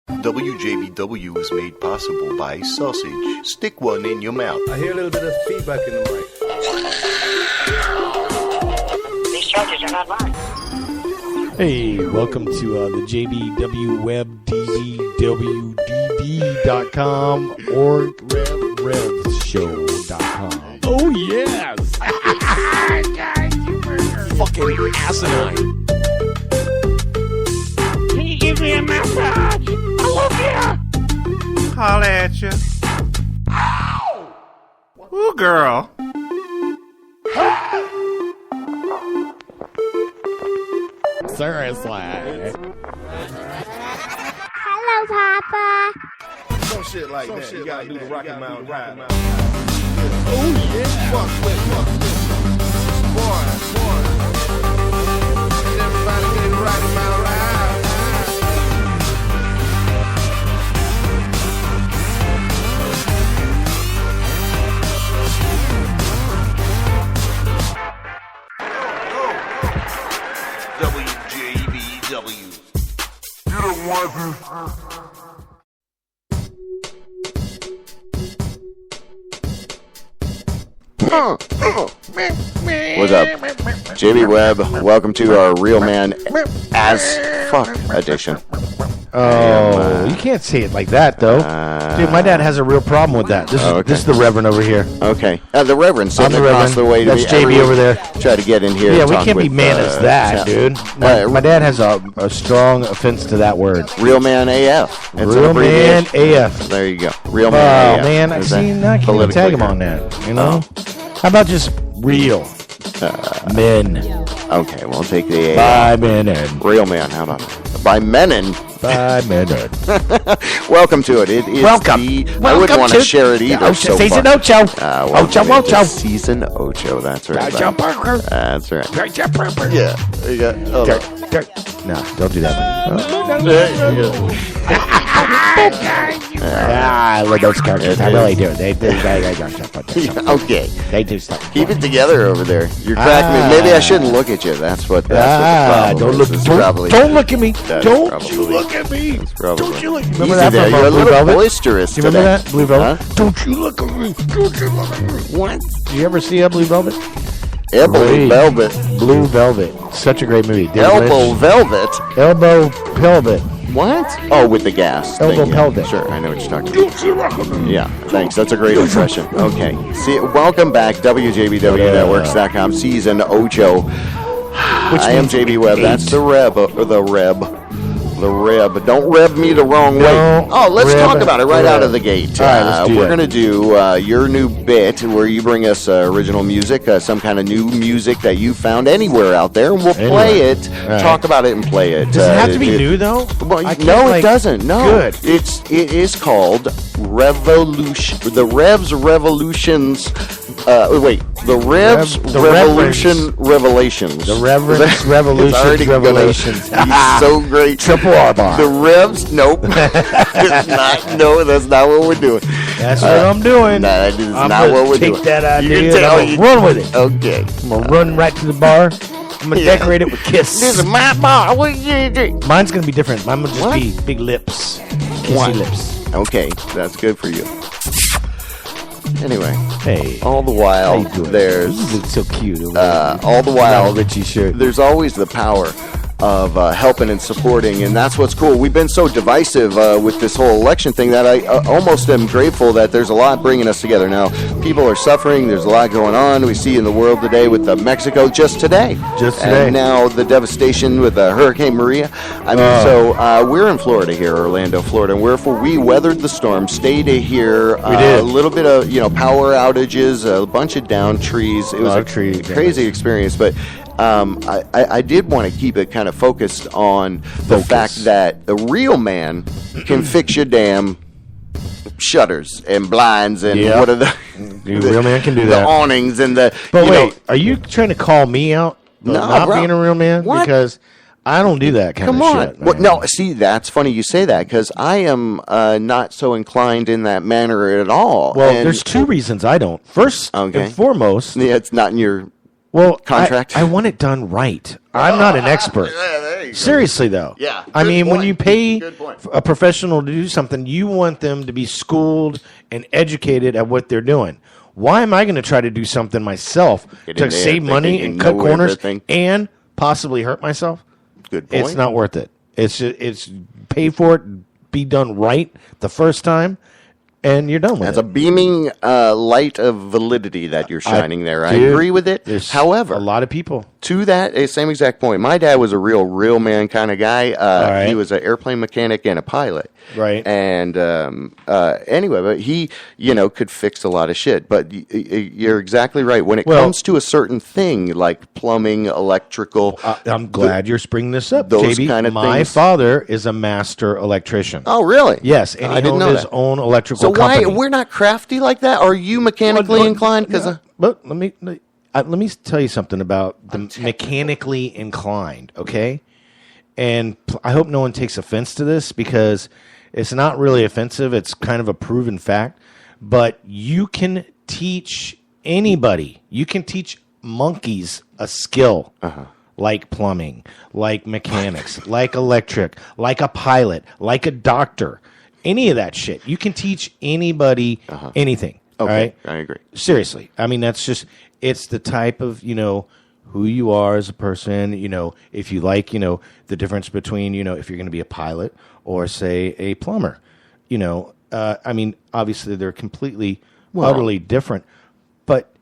WJBW is made possible by sausage. Stick one in your mouth. I hear a little bit of feedback in the mic. These charges are not mine. Hey, welcome to the JBW Web DBWDB.com or RevRevShow.com. Oh, yes! Fucking asinine. Can you give me a massage? I love you. Holla at you. Ow! Ooh, girl. Seriously. Hello, Papa. Some shit like that. You gotta do the Rocky Mountain Ride. Oh, yeah. Fuck with. Boy. Ain't everybody getting the Rocky Mountain Ride? WJBW. You don't want to. What's up? JB Webb, welcome to our Real Man as Fuck edition. Oh, you can't say it like that, though. Dude, my dad has a real problem with that. This is the Reverend over here. Okay. The Reverend sitting I'm the across the way to That's me. JB over there. Try to get in here. Yeah, and we talk can't be with, man as that, dude. My dad has a strong offense to that word. Real Man AF. It's Real an Man abbreviation. AF. There you go. Real Oh, Man AF. man, I Is can't that even tag him politically on that, you know? How about just real men? Okay, we'll take the AF. By men and. Real Man. How about that? By Menon. By men and. Welcome to it. It is Welcome. I wouldn't want to share it either. Season far. Ocho. Welcome Ocho. to Season Ocho. That's right. JumpMaster. That's right. Yeah. You got, No, don't do that. I love those characters. I really do. They Okay. They do stuff. Keep it together over there. You're cracking me. Maybe I shouldn't look at you. That's what the problem don't is. look. It's Don't look at me. That's Don't probably- you look at me. Don't you look. Remember Easy that there. from You're a Blue little Velvet? boisterous Do you remember today. that Blue Velvet? Huh? Don't you look at me. Don't you look at me. What? Did you ever see a Blue Velvet? Elbow Great. Velvet. Blue Velvet. Such a great movie. David Elbow Lynch. Velvet. Elbow Velvet. What? Oh, with the gas. Elbow thing, yeah. pelvic. Sure, I know what you're talking about. Yeah, thanks. That's a great impression. Okay. See, welcome back, WJBWNetworks.com, Season Ocho. I am JB Webb. That's the Reb. The Reb. Don't reb me the wrong way. Oh, let's talk about it right out of the gate. All right, let's do we're it. going to do your new bit where you bring us original music, some kind of new music that you found anywhere out there, and we'll play it, right. talk about it, and play it. Does it have to be new, though? Well, I can't, no, it doesn't. No, Good. It is called Revolution. The Revs Revolutions. The Revs Revolution Revelations. The Reverend's Revolution Revelations. He's so great. Triple R bar. The Revs. Nope. It's not. No, that's not what we're doing. That's what I'm doing. No, that is I'm not gonna what we're take doing. that idea You and I'm can gonna run with it. Okay. I'm gonna run right to the bar. I'm gonna decorate it with Kiss. This is my bar. What you do? Mine's gonna be different. Mine will just What? be big lips, kissy What? lips. Okay, that's good for you. Anyway, Hey, all the how while you doing? there's You look so cute. Over there. all the while Richie shirt. there's always the power of helping and supporting, and that's what's cool. We've been so divisive with this whole election thing that I almost am grateful that there's a lot bringing us together. Now, people are suffering. There's a lot going on. We see in the world today with Mexico just today. And now the devastation with Hurricane Maria. I mean, so we're in Florida here, Orlando, Florida, and we weathered the storm, stayed here. We did. A little bit of power outages, a bunch of down trees. It was a crazy experience, but I did want to keep it kind of focused on the fact that a real man can fix your damn shutters and blinds and what are the real man can do the that. awnings and the. But wait, are you trying to call me out for not bro. being a real man? What? Because I don't do that kind Come of on. shit. Well, man. no, see, that's funny you say that because I am not so inclined in that manner at all. Well, And- there's two reasons I don't. First and foremost, yeah, it's not in your contract? I want it done right. I'm not an expert. Seriously, though. Yeah. I mean, when you pay Good point. a professional to do something, you want them to be schooled and educated at what they're doing. Why am I going to try to do something myself to save money and cut corners and possibly hurt myself? Good point. It's not worth it. It's pay for it, be done right the first time, and you're done with it. That's a beaming light of validity that you're shining there. I agree with it. However, a lot of people. To that same exact point, my dad was a real man kind of guy. Right. He was an airplane mechanic and a pilot. Right. And anyway, but he, could fix a lot of shit. But you're exactly right. When it comes to a certain thing like plumbing, electrical. I'm glad you're bringing this up, those JB. kind of My things. father is a master electrician. Oh, really? Yes, and he owned his own electrical company. So why we're not crafty like that? Are you mechanically inclined? But let me tell you something about the mechanically inclined, okay? And I hope no one takes offense to this because it's not really offensive. It's kind of a proven fact. But you can teach anybody. You can teach monkeys a skill like plumbing, like mechanics, like electric, like a pilot, like a doctor. Any of that shit. You can teach anybody anything. Okay, right? I agree. Seriously. I mean, it's the type of, who you are as a person, if you like, the difference between, if you're going to be a pilot or, say, a plumber. I mean, obviously they're completely, utterly different, but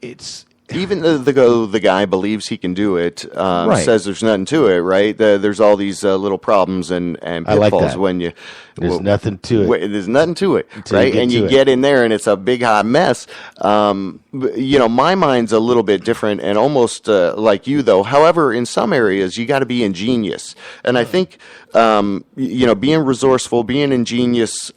it's... Even the guy believes he can do it, says there's nothing to it, right? There's all these little problems and pitfalls when you... There's nothing to it. There's nothing to it, right? And you get in there and it's a big hot mess. My mind's a little bit different and almost like you, though. However, in some areas, you got to be ingenious. And I think, being resourceful, being ingenious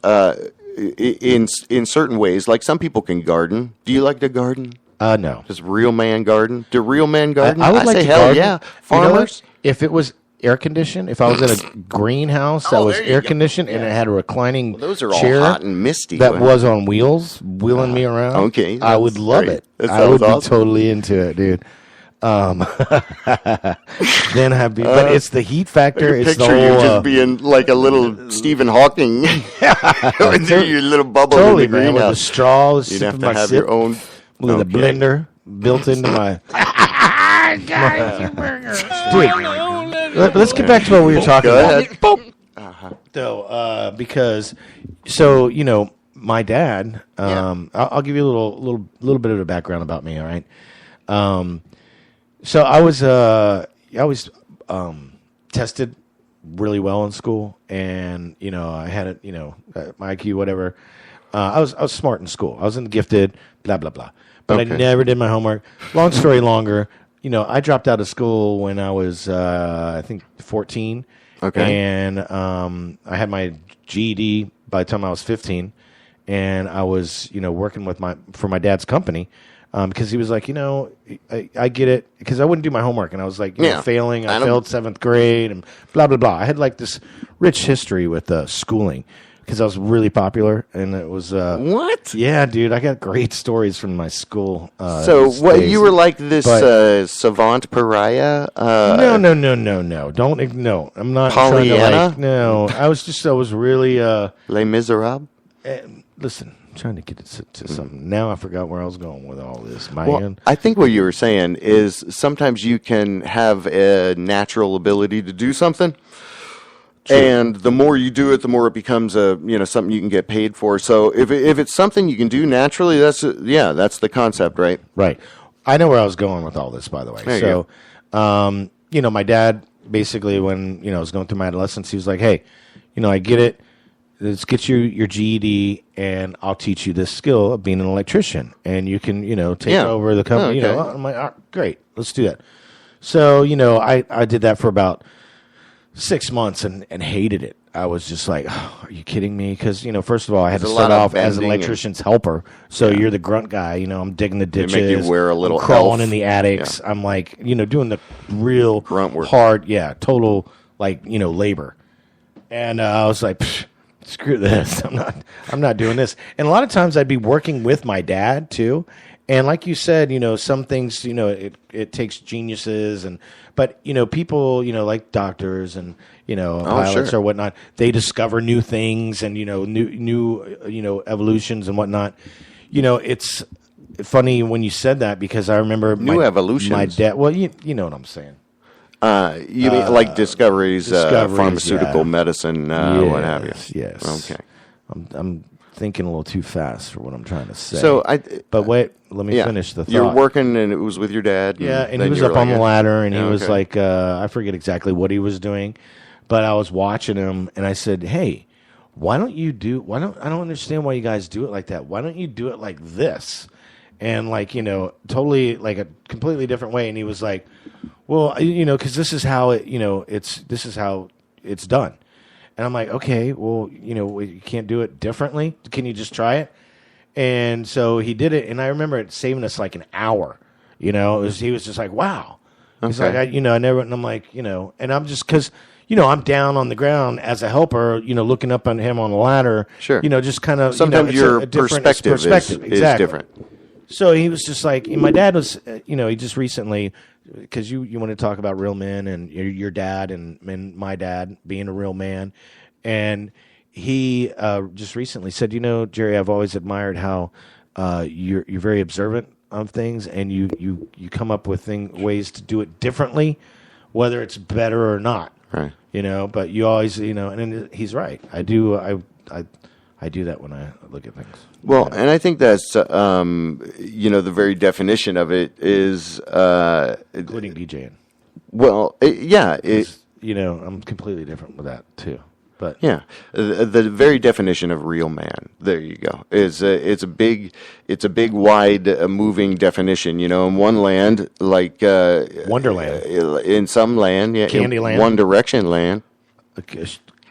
in certain ways, like some people can garden. Do you like to garden? No. Does real man garden? Do real men garden? I would like say to hell garden. yeah. Farmers? If it was air conditioned, if I was in a greenhouse that was air conditioned and it had a reclining those are chair all hot and misty. that was on wheels, wheeling me around, okay, I would love it. I would be totally into it, dude. Then I'd be, but it's the heat factor. It's the picture whole, you just being like a little Stephen Hawking with your little bubble totally, in the man, with the greenhouse. straw, You'd have to have your own. with a blender built into my. Dude, let's get back to what we were talking about. Ahead. So, because, my dad. I'll give you a little bit of a background about me. All right. So I was tested really well in school, and I had it. My IQ, whatever. I was smart in school. I wasn't gifted. Blah blah blah. But I never did my homework. Long story longer. I dropped out of school when I was, I think, 14. Okay. And I had my GED by the time I was 15, and I was, working for my dad's company, because he was like, I get it, because I wouldn't do my homework, and I was like, failing. I failed 7th grade, and blah blah blah. I had like this rich history with schooling. Because I was really popular, and it was what? Yeah, dude, I got great stories from my school. So what? You were like this savant pariah? No. Don't no. I'm not Pollyanna. No, I was really Les Miserables. Listen, I'm trying to get it to something. Now I forgot where I was going with all this, man. Well, I think what you were saying is sometimes you can have a natural ability to do something. True. And the more you do it, the more it becomes something you can get paid for. So if it's something you can do naturally, that's the concept, right? Right. I know where I was going with all this, by the way. There you go. My dad basically, when I was going through my adolescence, he was like, "Hey, I get it. Let's get you your GED, and I'll teach you this skill of being an electrician, and you can take over the company." Oh, okay. I'm like, great, let's do that. So I did that for about 6 months and hated it. I was just like, are you kidding me? Because, first of all, I had to start off as an electrician's helper. So you're the grunt guy. I'm digging the ditches. They make you wear a little crawling elf. in the attics. Yeah. I'm like, doing the real grunt work. Hard, total, labor. And I was like, screw this. I'm not doing this. And a lot of times I'd be working with my dad, too. And like you said, some things, it takes geniuses but people, like doctors and, pilots or whatnot, they discover new things and, new evolutions and whatnot. It's funny when you said that because I remember new evolutions. My dad, well, you know what I'm saying. You mean like discoveries, pharmaceutical medicine, what have you? Yes. Okay. I'm thinking a little too fast for what I'm trying to say. So but wait, let me finish the thought. You're working, and it was with your dad. Yeah, and he was up on the ladder, and he was like, I forget exactly what he was doing, but I was watching him, and I said, "Hey, I don't understand why you guys do it like that. Why don't you do it like this?" And totally like a completely different way. And he was like, "Well, because this is how this is how it's done." And I'm like, okay, well, you can't do it differently. Can you just try it? And so he did it, and I remember it saving us like an hour. He was just like, wow. He's like, I never, and I'm like, and I'm just because, I'm down on the ground as a helper, looking up on him on the ladder. Sure. Just kind of sometimes your perspective is exactly different. So he was just like, and my dad was, he just recently, because you want to talk about real men and your dad and my dad being a real man. And he just recently said, Jerry, I've always admired how you're very observant of things and you come up with ways to do it differently, whether it's better or not. Right. But you always, and he's right. I do that when I look at things. Well, and I think that's, the very definition of it is... including DJing. Well, I'm completely different with that, too. But yeah, the very definition of real man. There you go. It's a big, wide, moving definition. In one land, like Wonderland. In some land, Candyland, One Direction land,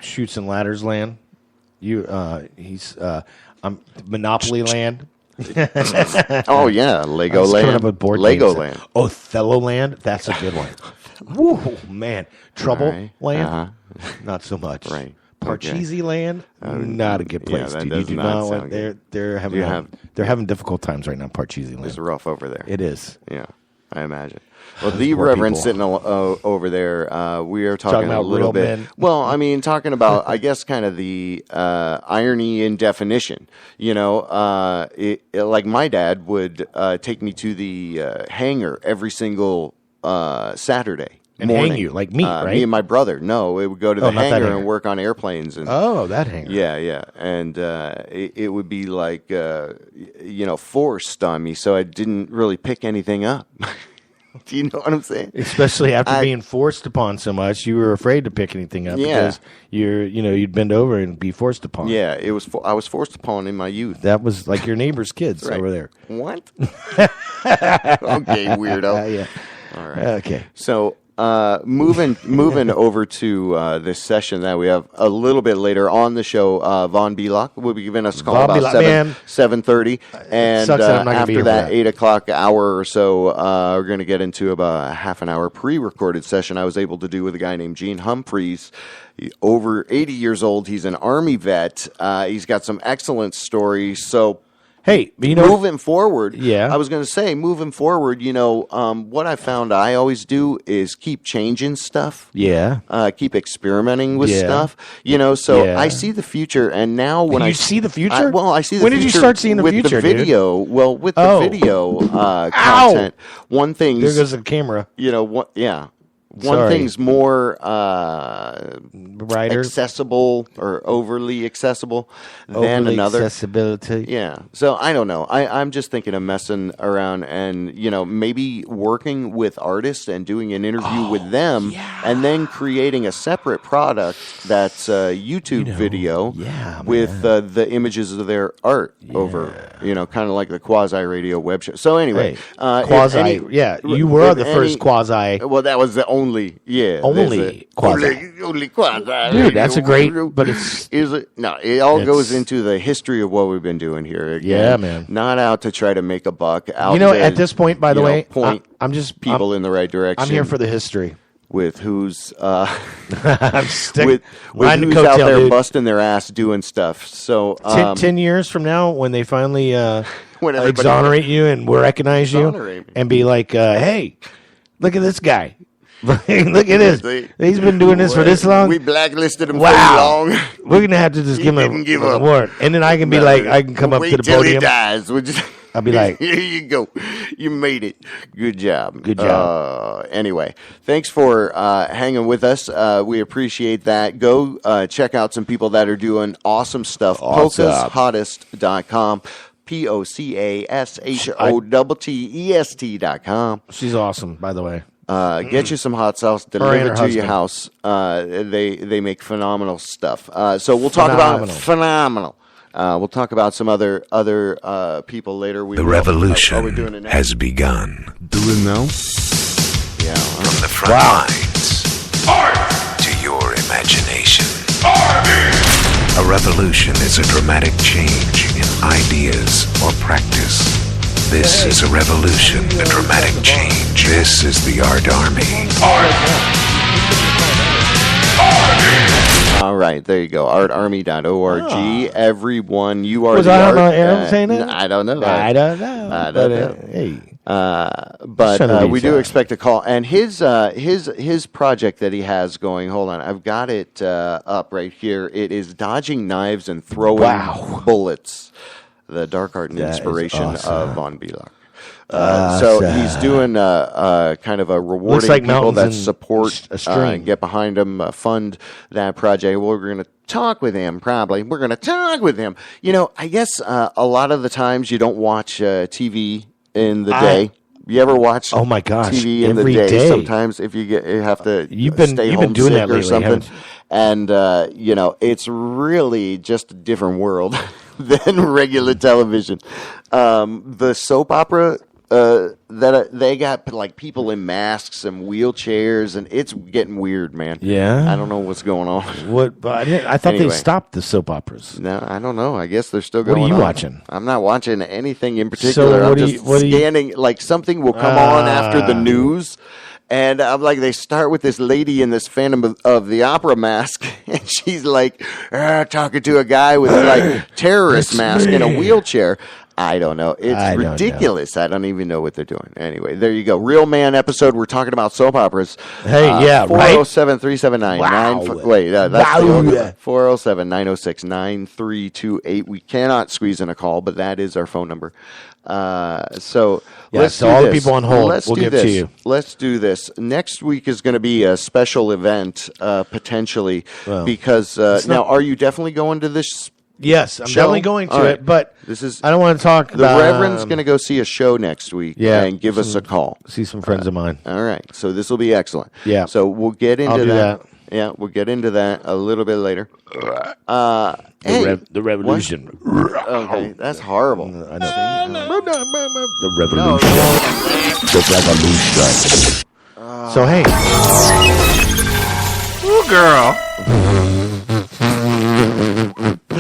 Shoots and Ladders land. I'm Monopoly land. Oh yeah, Lego land. Lego land. Othello land. That's a good one. Woo, man. Trouble land. Uh-huh. Not so much. Right. Parcheesi land. Not a good place. Yeah, dude. You do not want. They're having difficult times right now. Parcheesi land. It's rough over there. It is. Yeah, I imagine. Well, the Reverend sitting over there, we are talking about a little bit. Men. Well, I mean, talking about, I guess, kind of the irony in definition. Like my dad would take me to the hangar every single Saturday. And morning. hang you, like me, right? Me and my brother. No, we would go to the hangar and work on airplanes. And that hangar. Yeah. And it would be like, forced on me, so I didn't really pick anything up. Do you know what I'm saying? Especially after being forced upon so much, you were afraid to pick anything up because you'd bend over and be forced upon. Yeah, it was. I was forced upon in my youth. That was like your neighbor's kids over there. What? Okay, weirdo. Yeah. All right. Okay. So. Moving over to this session that we have a little bit later on the show, Vaughn Belak will be giving us a call about 7:30, and after that 8 o'clock hour or so, we're going to get into about a half an hour pre-recorded session I was able to do with a guy named Gene Humphries. Over 80 years old, he's an Army vet. He's got some excellent stories. So. Hey, moving forward, I was going to say, moving forward, what I found I always do is keep changing stuff. Yeah. Keep experimenting with stuff. I see the future, and now when I see the future? I see the future. When did you start seeing the future, with the video? Dude? Well, with the video content, one thing. There goes the camera. One thing's more accessible or overly accessible than another. Accessibility. Yeah. So I don't know. I'm just thinking of messing around and, maybe working with artists and doing an interview with them and then creating a separate product that's a YouTube video with the images of their art over, kind of like the quasi-radio web show. So anyway. Quasi. You were the first quasi. Well, that was the only. Yeah. Only quasi. Only quasi. Dude, that's a great, but it's... No, it all goes into the history of what we've been doing here. Again, yeah, man. Not out to try to make a buck. At this point, by the way, point I'm just... people in the right direction. I'm here for the history. with who's I'm with riding who's the out coattail, there dude. busting their ass doing stuff. So 10 years from now, when they finally when everybody exonerate you and will recognize you Exonerate me. and be like, hey, look at this guy. Look at this. He's been doing this for this long. We blacklisted him Wow. for long. We're going to have to just give him didn't give an up. award. And then I can be like, I can come up Wait to the till he podium. dies. We'll just- I'll be like, here you go. You made it. Good job. Good job. Anyway, thanks for hanging with us. We appreciate that. Go check out some people that are doing awesome stuff. POCASHottest.com. POCASHOTTEST.com. she's awesome, by the way. Get you some hot sauce, and deliver her it to your husband. house. They make phenomenal stuff. So we'll talk about phenomenal. We'll talk about some other people later. The revolution are we doing it now? has begun. Do it now? Yeah. From the front lines to your imagination. A revolution is a dramatic change in ideas or practice. This is a revolution, a dramatic change. This is the Art Army. All right, there you go. artarmy.org. Everyone, you are Was the I art. on air saying that? I don't know. I don't know. I don't know. Hey. But Some of we these, do expect a call. And his project that he has going, hold on, I've got it up right here. It is Dodging Knives and Throwing Bullets, the dark art and That is inspiration awesome. of Vaughn Belak. So he's doing kind of a rewarding like people that mountains and support, a stream. get behind him, fund that project. We're going to talk with him, probably. We're going to talk with him. You know, I guess a lot of the times you don't watch TV in the day. You ever watch Oh my gosh, TV in every the day? day. Sometimes if you have to You've been stay doing homesick that or lately, something. haven't you? And, you know, it's really just a different world than regular television. The soap opera that they got like people in masks and wheelchairs, and it's getting weird, man. Yeah? I don't know what's going on. What? But I thought Anyway. they stopped the soap operas. No, I don't know. I guess they're still What are going you on. watching? I'm not watching anything in particular. what I'm do just you- what do you- scanning. Like something will come on after the news. And I'm like, they start with this lady in this Phantom of the Opera mask, and she's like talking to a guy with like terrorist mask in a wheelchair. I don't know. It's I don't know. ridiculous. I don't even know what they're doing. Anyway, there you go. Real Man episode. We're talking about soap operas. Hey, yeah, right? 407-379. Wow. That's Wow. the 407-906-9328. We cannot squeeze in a call, but that is our phone number. So Yeah, let's so do all the this. people on hold, Let's we'll do give this. to you. Let's do this. Next week is going to be a special event, potentially, Well, because now, are you definitely going to this? Yes, I'm Show? definitely going to All right. it, but This is I don't want to talk the about Reverend's going to go see a show next week and give us a call. see some friends of mine. All right, so this will be excellent. Yeah. So we'll get into I'll do that. Yeah, we'll get into that a little bit later. Hey, The revolution. okay, that's horrible. I know. The revolution. The revolution. So hey, Ooh, girl.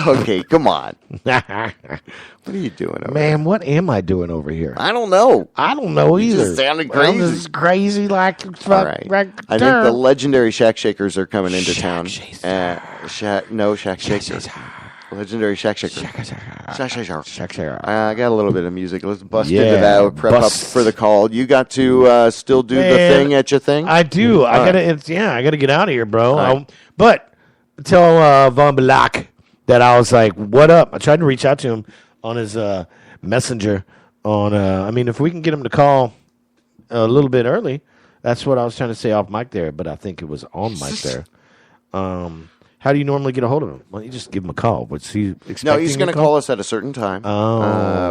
Okay, come on. What are you doing over there? man, what am I doing over here? I don't know. I don't know You either. just sounded I'm crazy. just crazy like All fuck. right. I think the legendary Shack Shakers are coming into town. Shack Shakers. Legendary Shack Shaker. Shack Shaker. I got a little bit of music. Let's bust into Yeah, that. We'll prep bust. up for the call. You got to still do the Man, thing at your thing? I do. I All gotta. right. I gotta get out of here, bro. right. But tell Vaughn Belak that I was like, "What up?" I tried to reach out to him on his messenger. I mean, if we can get him to call a little bit early, that's what I was trying to say off mic there. But I think it was on mic there. How do you normally get a hold of him? Well, you just give him a call. What's he expecting? No, he's going to to call us at a certain time,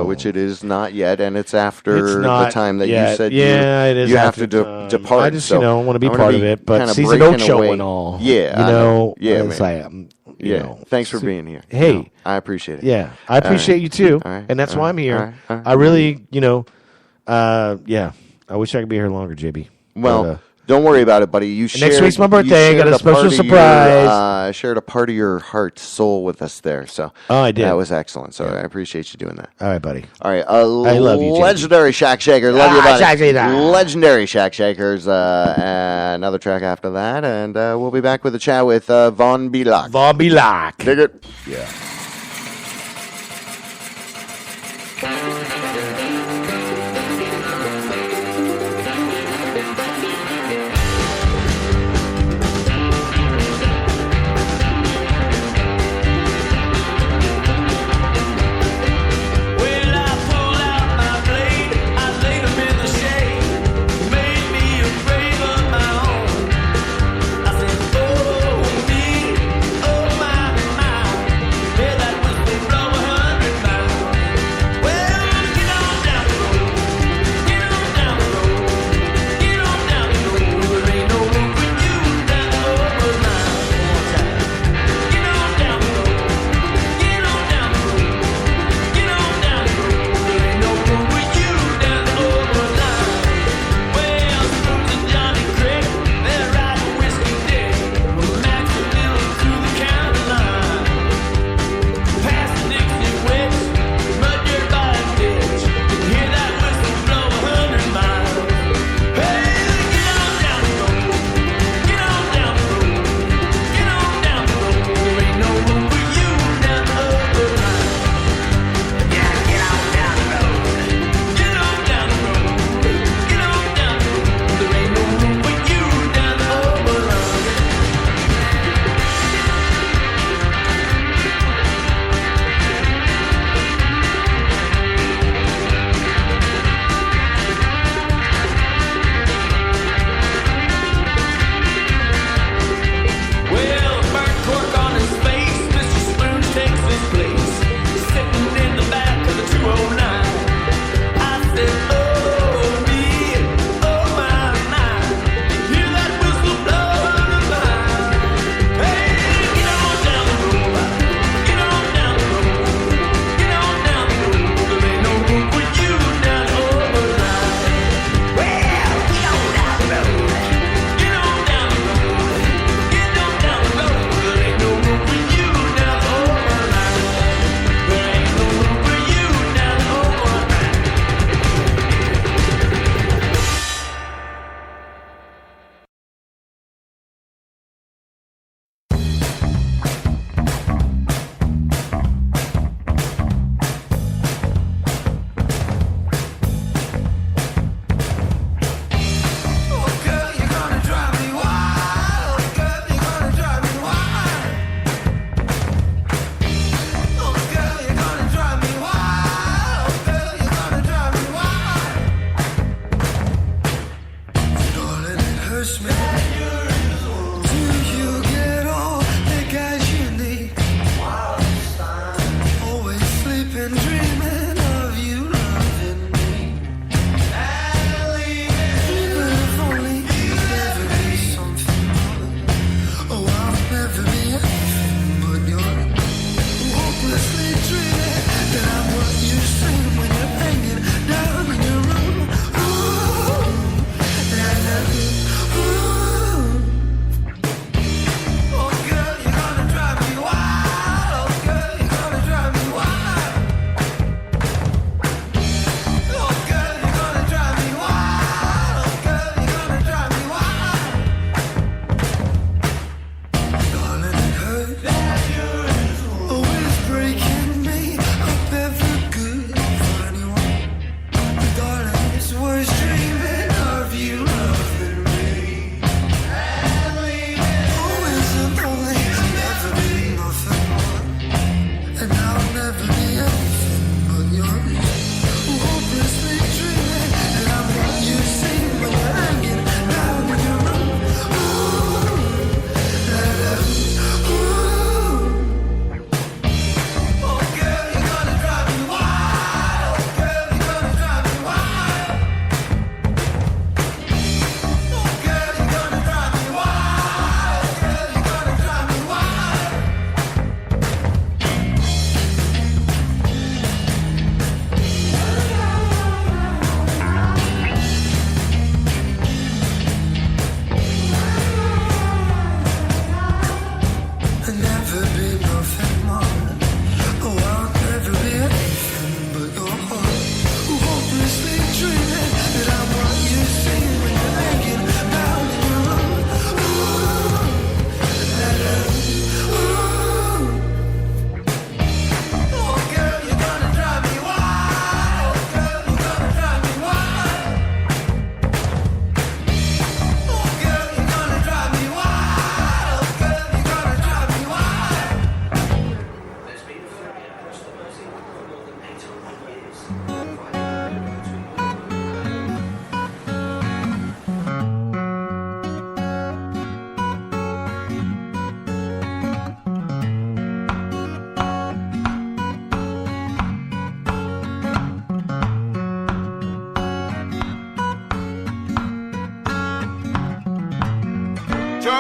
which it is not yet, and it's after It's the not time that yet. you said Yeah, it is you have after to time. depart. I just, so want to be I'm gonna part of it, but kinda season breaking oak show away. and all. Yeah, you know, yeah, it's man. like, Thanks for being here. Hey. No, I appreciate it. Yeah, I appreciate right. you too, All right. and that's All why right. I'm here. All right. All right. I really, yeah, I wish I could be here longer, JB. Well, But, Don't worry about it, buddy. You shared, next week's my birthday. I got a special surprise. Shared a part of your heart, soul with us there. So I did. That was excellent. So I appreciate you doing that. All right, buddy. All right. I love you, legendary Shack Shaker. Love you, buddy. Shack Shaker. Legendary Shack Shakers. Another track after that, and we'll be back with a chat with Vaughn Belak. Vaughn Belak. Dig it. Yeah.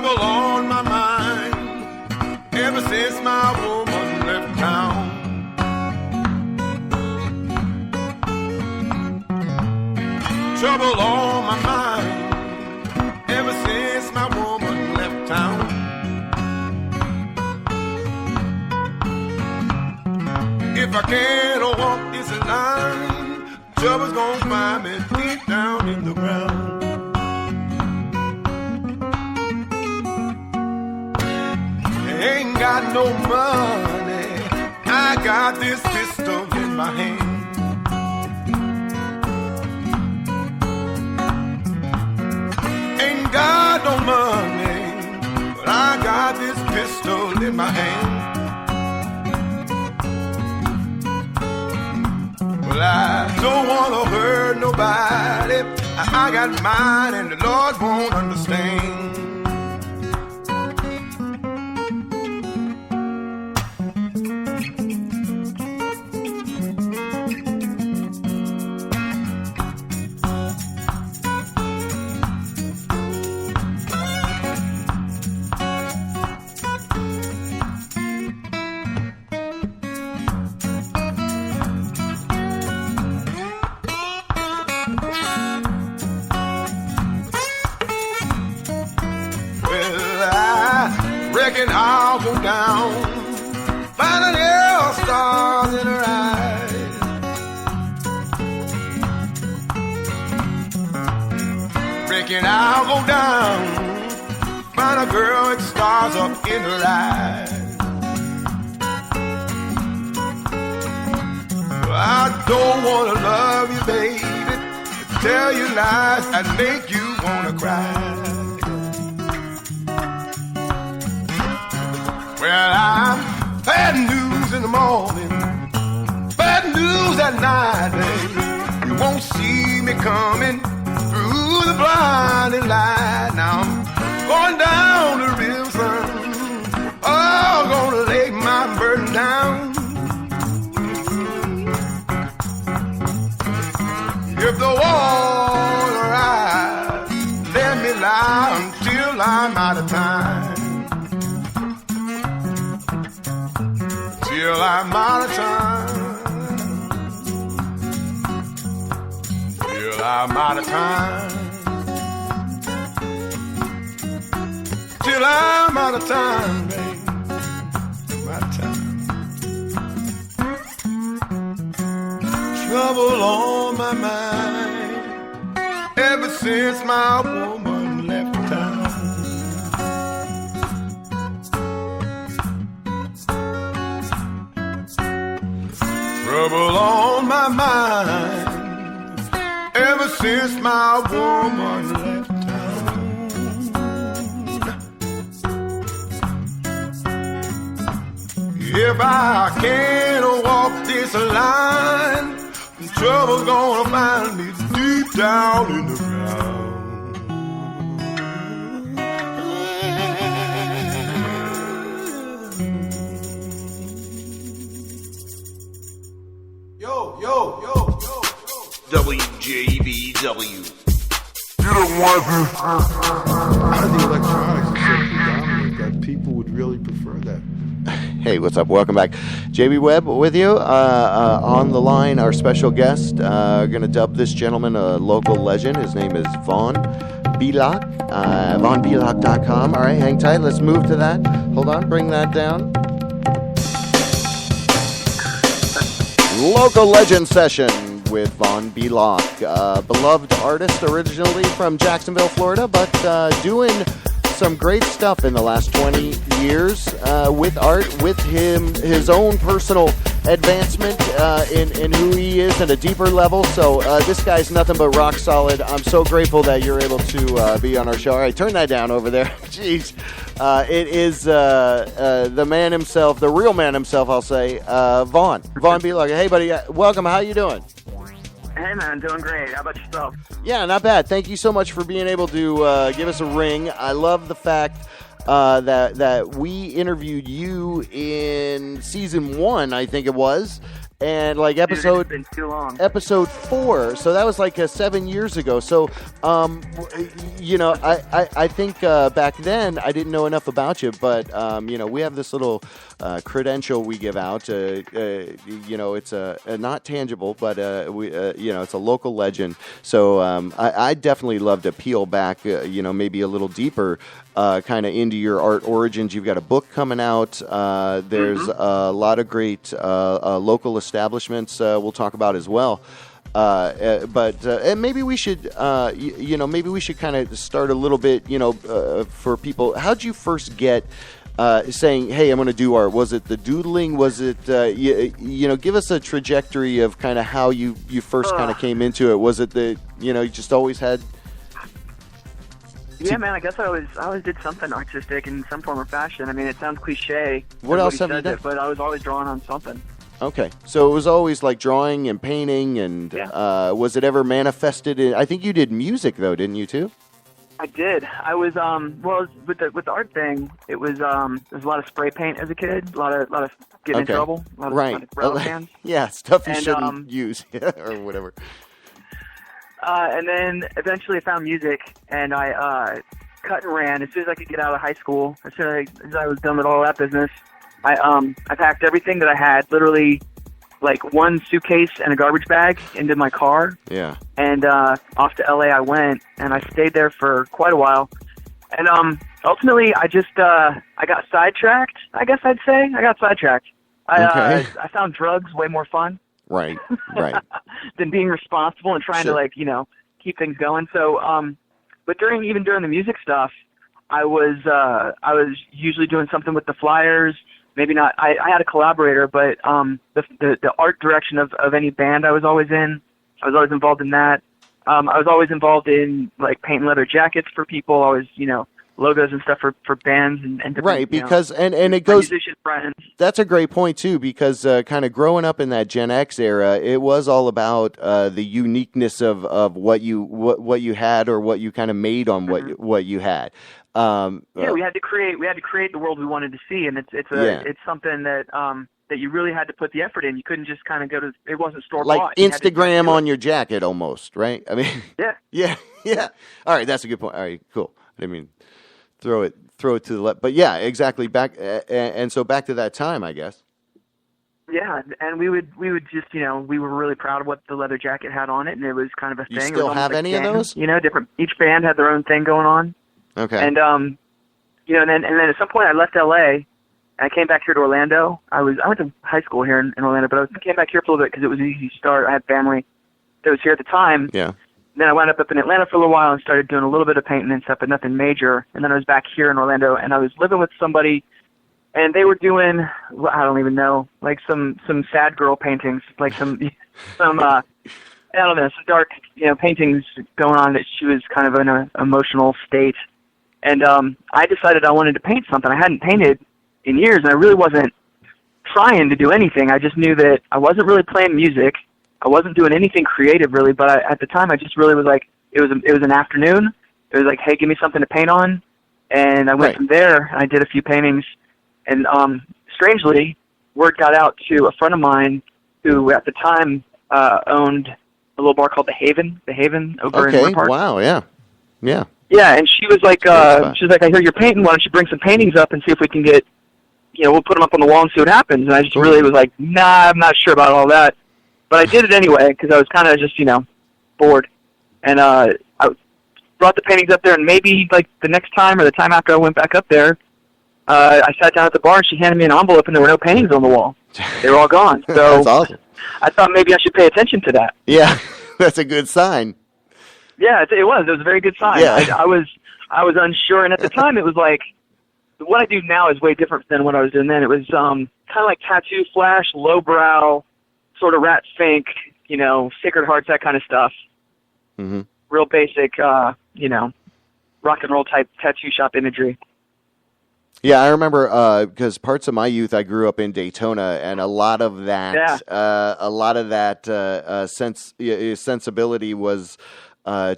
Trouble on my mind ever since my woman left town. Trouble on my mind ever since my woman left town. If I can't walk this line, trouble's gonna find me deep down in the ground. Ain't got no money, I got this pistol in my hand. Ain't got no money, but I got this pistol in my hand. Well, I don't want to hurt nobody, I got mine and the Lord won't understand. Reckon I'll go down, finding hell stars in her eyes. Reckon I'll go down, find a girl with stars up in her eyes. I don't wanna love you, baby, tell you lies that make you wanna cry. Well, I'm bad news in the morning, bad news at night, baby. You won't see me coming through the blinding light. Now I'm going down the river, son. Oh, gonna lay my burden down. If the water rise, let me lie until I'm out of time. Till I'm out of time. Till I'm out of time. Till I'm out of time, baby. My time. Trouble on my mind ever since my woman left town. Trouble on my mind ever since my woman left town. If I can't walk this line, trouble's gonna find me deep down in the ground. WJBW. You don't want this. The electronics is so predominant that people would really prefer that. Hey, what's up? Welcome back. JB Webb with you. On the line, our special guest. Going to dub this gentleman a local legend. His name is Vaughn Belak. VaughnBelak.com. All right, hang tight. Let's move to that. Hold on. Bring that down. Local Legend Session with Vaughn Belak. Beloved artist originally from Jacksonville, Florida, but doing some great stuff in the last 20 years with art, with his own personal advancement in who he is at a deeper level. So this guy's nothing but rock solid. I'm so grateful that you're able to be on our show. All right, turn that down over there. Jeez. It is the man himself, the real man himself, I'll say, Vaughn Belak. Hey, buddy, welcome. How you doing? Hey, man, doing great. How about yourself? Yeah, not bad. Thank you so much for being able to give us a ring. I love the fact that we interviewed you in season 1, I think it was, and like Dude, it's been too long. episode 4. So that was like 7 years ago. So, I think back then I didn't know enough about you, but we have this little credential we give out. It's not tangible, but it's a local legend. So I definitely love to peel back, maybe a little deeper. Kind of into your art origins. You've got a book coming out. There's a lot of great local establishments we'll talk about as well. And maybe we should, maybe we should kind of start a little bit, for people. How'd you first get saying, "Hey, I'm going to do art"? Was it the doodling? Was it, give us a trajectory of kind of how you first kind of came into it. Was it you just always had? Yeah, man, I guess I always did something artistic in some form or fashion. I mean, it sounds cliche. What else have you done? But I was always drawing on something. Okay, so it was always like drawing and painting, and was it ever manifested in? I think you did music though, didn't you too? I did. I was with the art thing. It was there was a lot of spray paint as a kid. A lot of getting in trouble. A lot of rattle cans. Yeah, stuff you shouldn't use or whatever. And then eventually I found music, and I cut and ran as soon as I could get out of high school. As soon as I was done with all that business, I packed everything that I had, literally like one suitcase and a garbage bag, into my car. Yeah. And off to LA I went, and I stayed there for quite a while. And ultimately I just I got sidetracked. I guess I'd say I got sidetracked. I found drugs way more fun. Right. than being responsible and trying to keep things going. So, but during the music stuff, I was usually doing something with the flyers. Maybe not. I had a collaborator, but the art direction of any band I was always in. I was always involved in that. I was always involved in like painting leather jackets for people. Always, logos and stuff for bands and different, right, because and it goes musician friends. That's a great point too, because kind of growing up in that Gen X era, it was all about the uniqueness of what you had or what you kind of made on what you had. We had to create the world we wanted to see, and it's something that you really had to put the effort in. You couldn't just kind of go to, it wasn't store bought. Like Instagram on your jacket almost, right? I mean, yeah. All right, that's a good point. All right, cool. I didn't mean throw it to the left, but yeah, exactly. Back and so back to that time, I guess. Yeah, and we would just we were really proud of what the leather jacket had on it, and it was kind of a thing. You still have any of those? Different. Each band had their own thing going on. Okay. And and then at some point I left LA. I came back here to Orlando. I went to high school here in Orlando, but I came back here for a little bit because it was an easy start. I had family that was here at the time. Yeah. Then I wound up in Atlanta for a little while and started doing a little bit of painting and stuff, but nothing major. And then I was back here in Orlando, and I was living with somebody, and they were doing, I don't even know, like some sad girl paintings, like some I don't know, some dark paintings going on that she was kind of in an emotional state. And I decided I wanted to paint something. I hadn't painted in years, and I really wasn't trying to do anything. I just knew that I wasn't really playing music. I wasn't doing anything creative really, but at the time I just really was like, it was an afternoon. It was like, hey, give me something to paint on. And I went from there, and I did a few paintings. And strangely, word got out to a friend of mine who at the time owned a little bar called The Haven over in Winter Park. Wow, yeah. Yeah, and she was like, I hear you're painting. Why don't you bring some paintings up and see if we can get, we'll put them up on the wall and see what happens. And I just really was like, nah, I'm not sure about all that. But I did it anyway because I was kind of just, bored. And I brought the paintings up there, and maybe like the next time or the time after I went back up there, I sat down at the bar, and she handed me an envelope, and there were no paintings on the wall. They were all gone. So that's awesome. I thought maybe I should pay attention to that. Yeah, that's a good sign. Yeah, it was. It was a very good sign. Yeah. I was unsure, and at the time it was like, what I do now is way different than what I was doing then. It was kind of like tattoo flash, lowbrow, sort of Rat Fink, Sacred Hearts, that kind of stuff. Mm-hmm. Real basic, rock and roll type tattoo shop imagery. Yeah, I remember because parts of my youth I grew up in Daytona, and a lot of that, sensibility was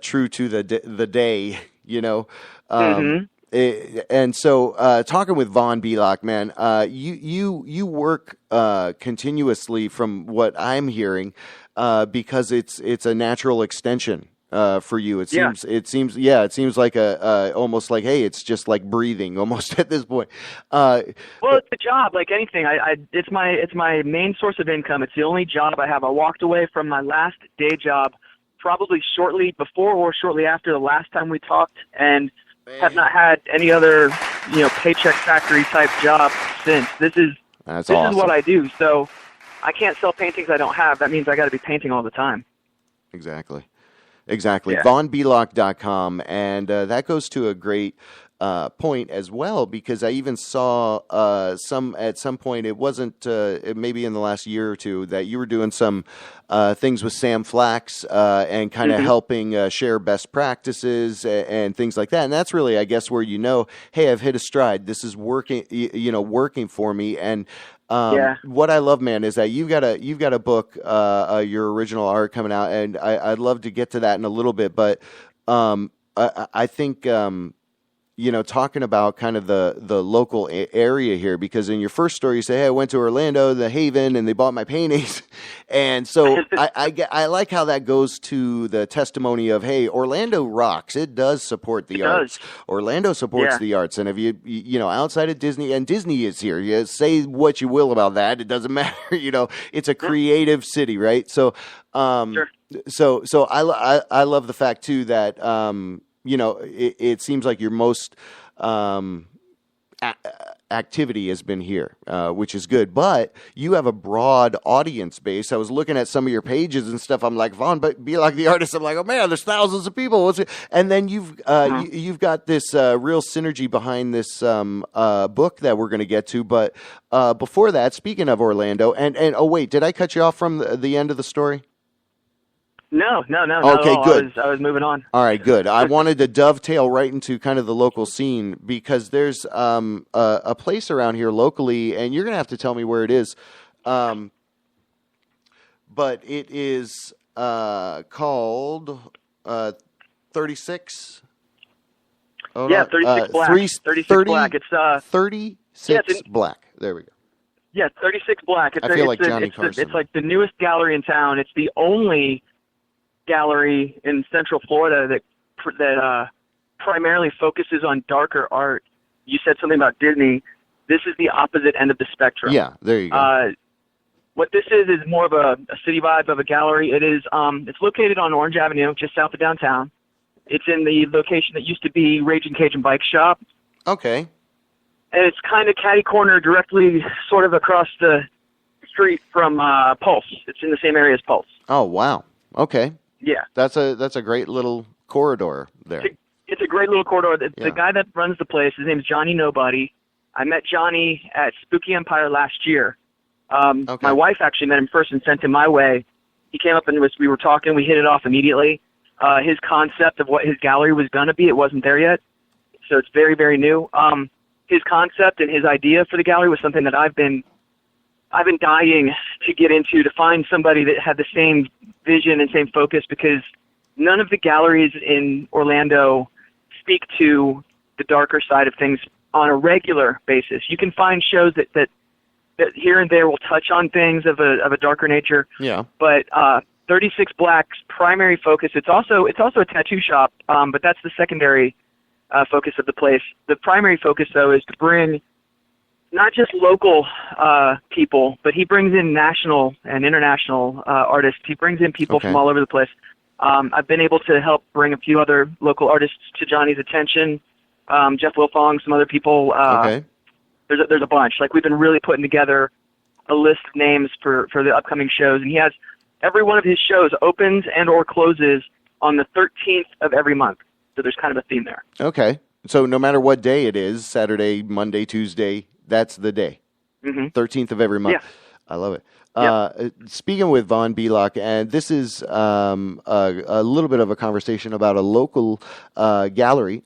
true to the day, Mm-hmm. And so, talking with Vaughn Belak, man, you work continuously from what I'm hearing, because it's a natural extension for you. It seems like almost like, hey, it's just like breathing almost at this point. Well, it's a job like anything. It's my main source of income. It's the only job I have. I walked away from my last day job probably shortly before or shortly after the last time we talked, and have not had any other, paycheck factory type job since. This is what I do. So I can't sell paintings I don't have. That means I got to be painting all the time. Exactly. Yeah. VaughnBelak.com, and that goes to a great point as well, because I even saw at some point, it wasn't maybe in the last year or two, that you were doing some things with Sam Flax and kind of helping share best practices and things like that. And that's really, I guess, where hey, I've hit a stride. This is working, working for me. And what I love, man, is that you've got a book, your original art coming out, and I'd love to get to that in a little bit. But I think talking about kind of the local area here, because in your first story you say, hey, I went to Orlando, the Haven, and they bought my paintings. And so I like how that goes to the testimony of, hey, Orlando rocks. It does support the arts. Orlando supports the arts. And if you outside of Disney, and Disney is here, you say what you will about that, it doesn't matter. It's a creative city, right? So, so I love the fact too that, it seems like your most activity has been here, which is good. But you have a broad audience base. I was looking at some of your pages and stuff. I'm like, Vaughn, but Belak the artist. I'm like, oh man, there's thousands of people. And then you've got this real synergy behind this book that we're going to get to. But before that, speaking of Orlando, and oh wait, did I cut you off from the end of the story? No. Okay, good. I was moving on. All right, good. I wanted to dovetail right into kind of the local scene, because there's a place around here locally, and you're going to have to tell me where it is. But it is called 36. Oh, yeah, 36 Black. 36 Black. It's 36 Black. There we go. Yeah, 36 Black. I feel like Johnny Carson. It's like the newest gallery in town. It's the only gallery in Central Florida that primarily focuses on darker art. You said something about Disney. This is the opposite end of the spectrum. Yeah, there you go. What this is more of a city vibe of a gallery. It is it's located on Orange Avenue, just south of downtown. It's in the location that used to be Raging Cajun Bike Shop. Okay. And it's kind of catty corner, directly sort of across the street from Pulse. It's in the same area as Pulse. Oh, wow. Okay. Yeah. That's a great little corridor there. It's a great little corridor. The guy that runs the place, his name is Johnny Nobody. I met Johnny at Spooky Empire last year. My wife actually met him first and sent him my way. He came up and we were talking. We hit it off immediately. His concept of what his gallery was going to be, it wasn't there yet. So it's very, very new. His concept and his idea for the gallery was something that I've been dying to get into, to find somebody that had the same vision and same focus, because none of the galleries in Orlando speak to the darker side of things on a regular basis. You can find shows that here and there will touch on things of a darker nature. Yeah. But 36 Black's primary focus, it's also a tattoo shop, but that's the secondary focus of the place. The primary focus, though, is to bring not just local people, but he brings in national and international artists. He brings in people from all over the place. I've been able to help bring a few other local artists to Johnny's attention. Jeff Wilfong, some other people. There's a bunch. Like, we've been really putting together a list of names for the upcoming shows, and he has every one of his shows opens and or closes on the 13th of every month. So there's kind of a theme there. Okay. So no matter what day it is, Saturday, Monday, Tuesday, that's the day. 13th of every month. Yeah. I love it. Speaking with Vaughn Belak, and this is a little bit of a conversation about a local art gallery,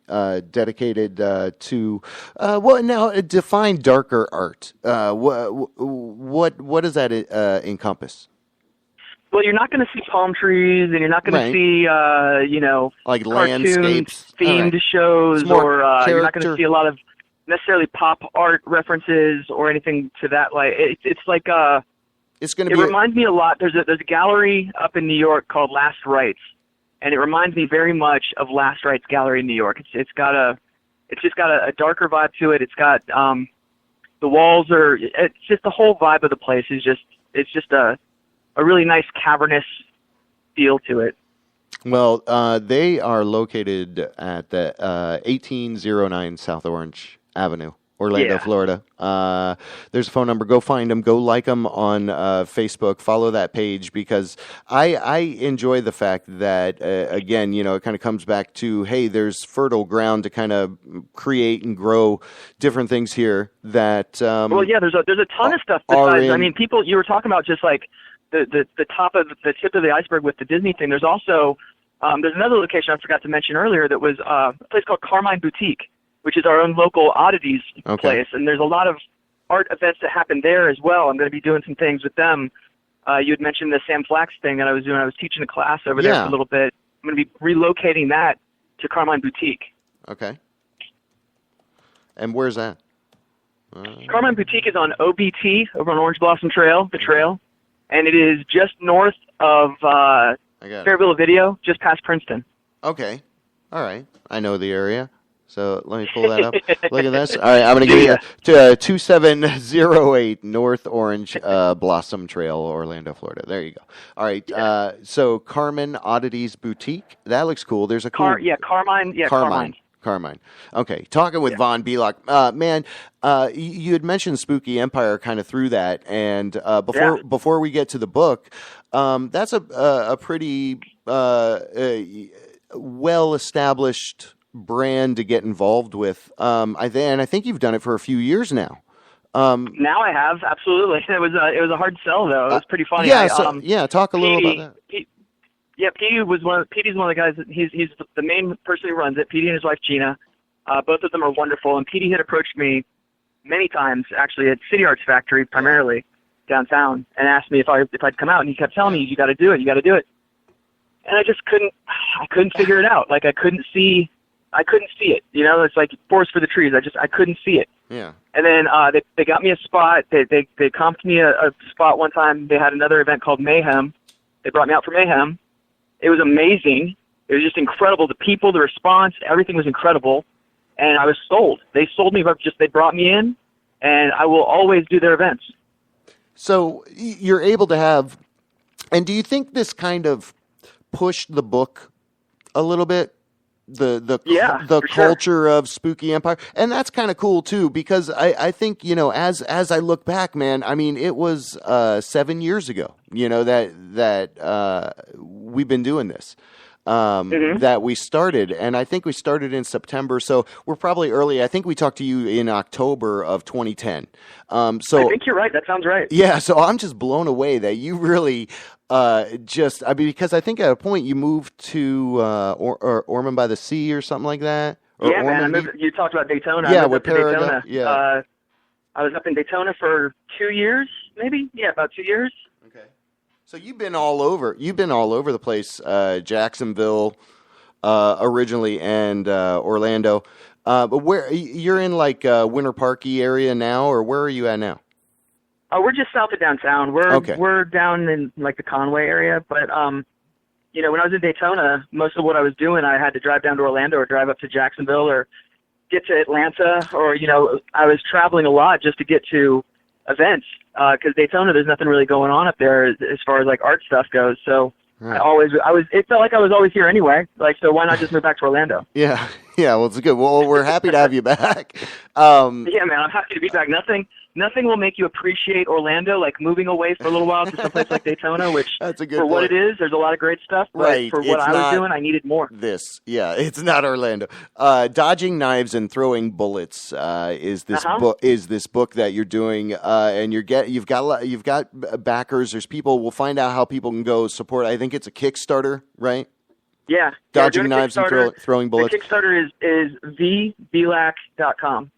dedicated to now define darker art. What does that encompass? Well, you're not going to see palm trees, and you're not going to see, like cartoons, landscapes, themed shows, or you're not going to see a lot of necessarily pop art references or anything to that. Like it's like it's going to it be. reminds me a lot. There's a gallery up in New York called Last Rites, and it reminds me very much of Last Rites Gallery in New York. It's just got a darker vibe to it. It's got the walls are. It's just the whole vibe of the place is just a really nice cavernous feel to it. Well, they are located at the 1809 South Orange Avenue, Orlando, Florida. There's a phone number. Go find them. Go like them on Facebook. Follow that page because I enjoy the fact that, again, it kind of comes back to, hey, there's fertile ground to kind of create and grow different things here that... well, yeah, there's a ton of stuff besides... I mean, people, you were talking about just like the top of the tip of the iceberg with the Disney thing. There's also... there's another location I forgot to mention earlier that was a place called Carmine Boutique, which is our own local oddities place. And there's a lot of art events that happen there as well. I'm going to be doing some things with them. You had mentioned the Sam Flax thing that I was doing. I was teaching a class over there for a little bit. I'm going to be relocating that to Carmine Boutique. Okay. And where's that? Carmine Boutique is on OBT, over on Orange Blossom Trail, the trail. And it is just north of... Fairville Video, just past Princeton. Okay. All right. I know the area. So let me pull that up. Look at this. All right. I'm going to give you 2708 North Orange Blossom Trail, Orlando, Florida. There you go. All right. So Carmen Oddities Boutique. That looks cool. There's a cool... Carmine. Yeah, Carmine. Okay. Talking with Vaughn Belak. Man, you had mentioned Spooky Empire kind of through that. And before we get to the book, that's a pretty well-established brand to get involved with. And I think you've done it for a few years now. Now I have, absolutely. It was a hard sell, though. It was pretty funny. Talk a little about that. Petey's one of the guys. He's the main person who runs it. Petey and his wife Gina, both of them are wonderful. And Petey had approached me many times, actually at City Arts Factory, primarily downtown, and asked me if I'd come out. And he kept telling me, "You got to do it. You got to do it." And I just couldn't. I couldn't figure it out. Like I couldn't see it. It's like forest for the trees. I couldn't see it. Yeah. And then they got me a spot. They comped me a spot one time. They had another event called Mayhem. They brought me out for Mayhem. It was amazing. It was just incredible. The people, the response, everything was incredible. And I was sold. They sold me, but they brought me in, and I will always do their events. So you're able to have, and do you think this kind of pushed the book a little bit? The culture of Spooky Empire, and that's kind of cool too, because I think as I look back, man, I mean it was 7 years ago, that we've been doing this, that we started, and I think we started in September, so we're probably early. I think we talked to you in October of 2010. So I think you're right. That sounds right. Yeah. So I'm just blown away that you really. Because I think at a point you moved to Ormond by the Sea or something like that. Or yeah, Ormond, man. You talked about Daytona. Yeah, I with Daytona. Yeah. I was up in Daytona for 2 years, maybe. Yeah, about 2 years. Okay. So you've been all over. You've been all over the place. Jacksonville, originally, and Orlando. But where you're in Winter Parky area now, or where are you at now? We're just south of downtown. We're down in the Conway area, but when I was in Daytona, most of what I was doing, I had to drive down to Orlando or drive up to Jacksonville or get to Atlanta, or I was traveling a lot just to get to events because Daytona, there's nothing really going on up there as far as art stuff goes. So right. It felt like I was always here anyway. So why not just move back to Orlando? Yeah. Well, it's good. Well, we're happy to have you back. Yeah, man, I'm happy to be back. Nothing will make you appreciate Orlando like moving away for a little while to someplace like Daytona, which that's a good for point. what it is, there's a lot of great stuff. But right. for what I was doing, I needed more. It's not Orlando. Dodging Knives and Throwing Bullets is this book that you're doing, and you've got backers. There's people. We'll find out how people can go support. I think it's a Kickstarter, right? Yeah. Dodging Knives and Throwing Bullets. The Kickstarter is vbelak.com.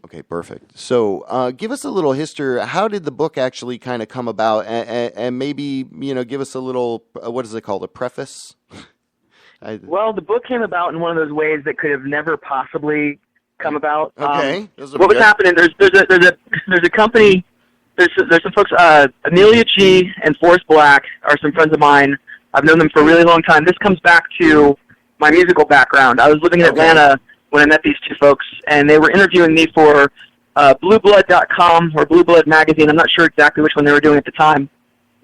Okay, perfect. So give us a little history. How did the book actually kind of come about? And maybe, give us a little, what is it called, a preface? Well, the book came about in one of those ways that could have never possibly come about. Okay. What was happening, there's a company, there's some folks, Amelia G. and Forrest Black are some friends of mine. I've known them for a really long time. This comes back to my musical background. I was living in Atlanta when I met these two folks, and they were interviewing me for blueblood.com or Blue Blood magazine. I'm not sure exactly which one they were doing at the time.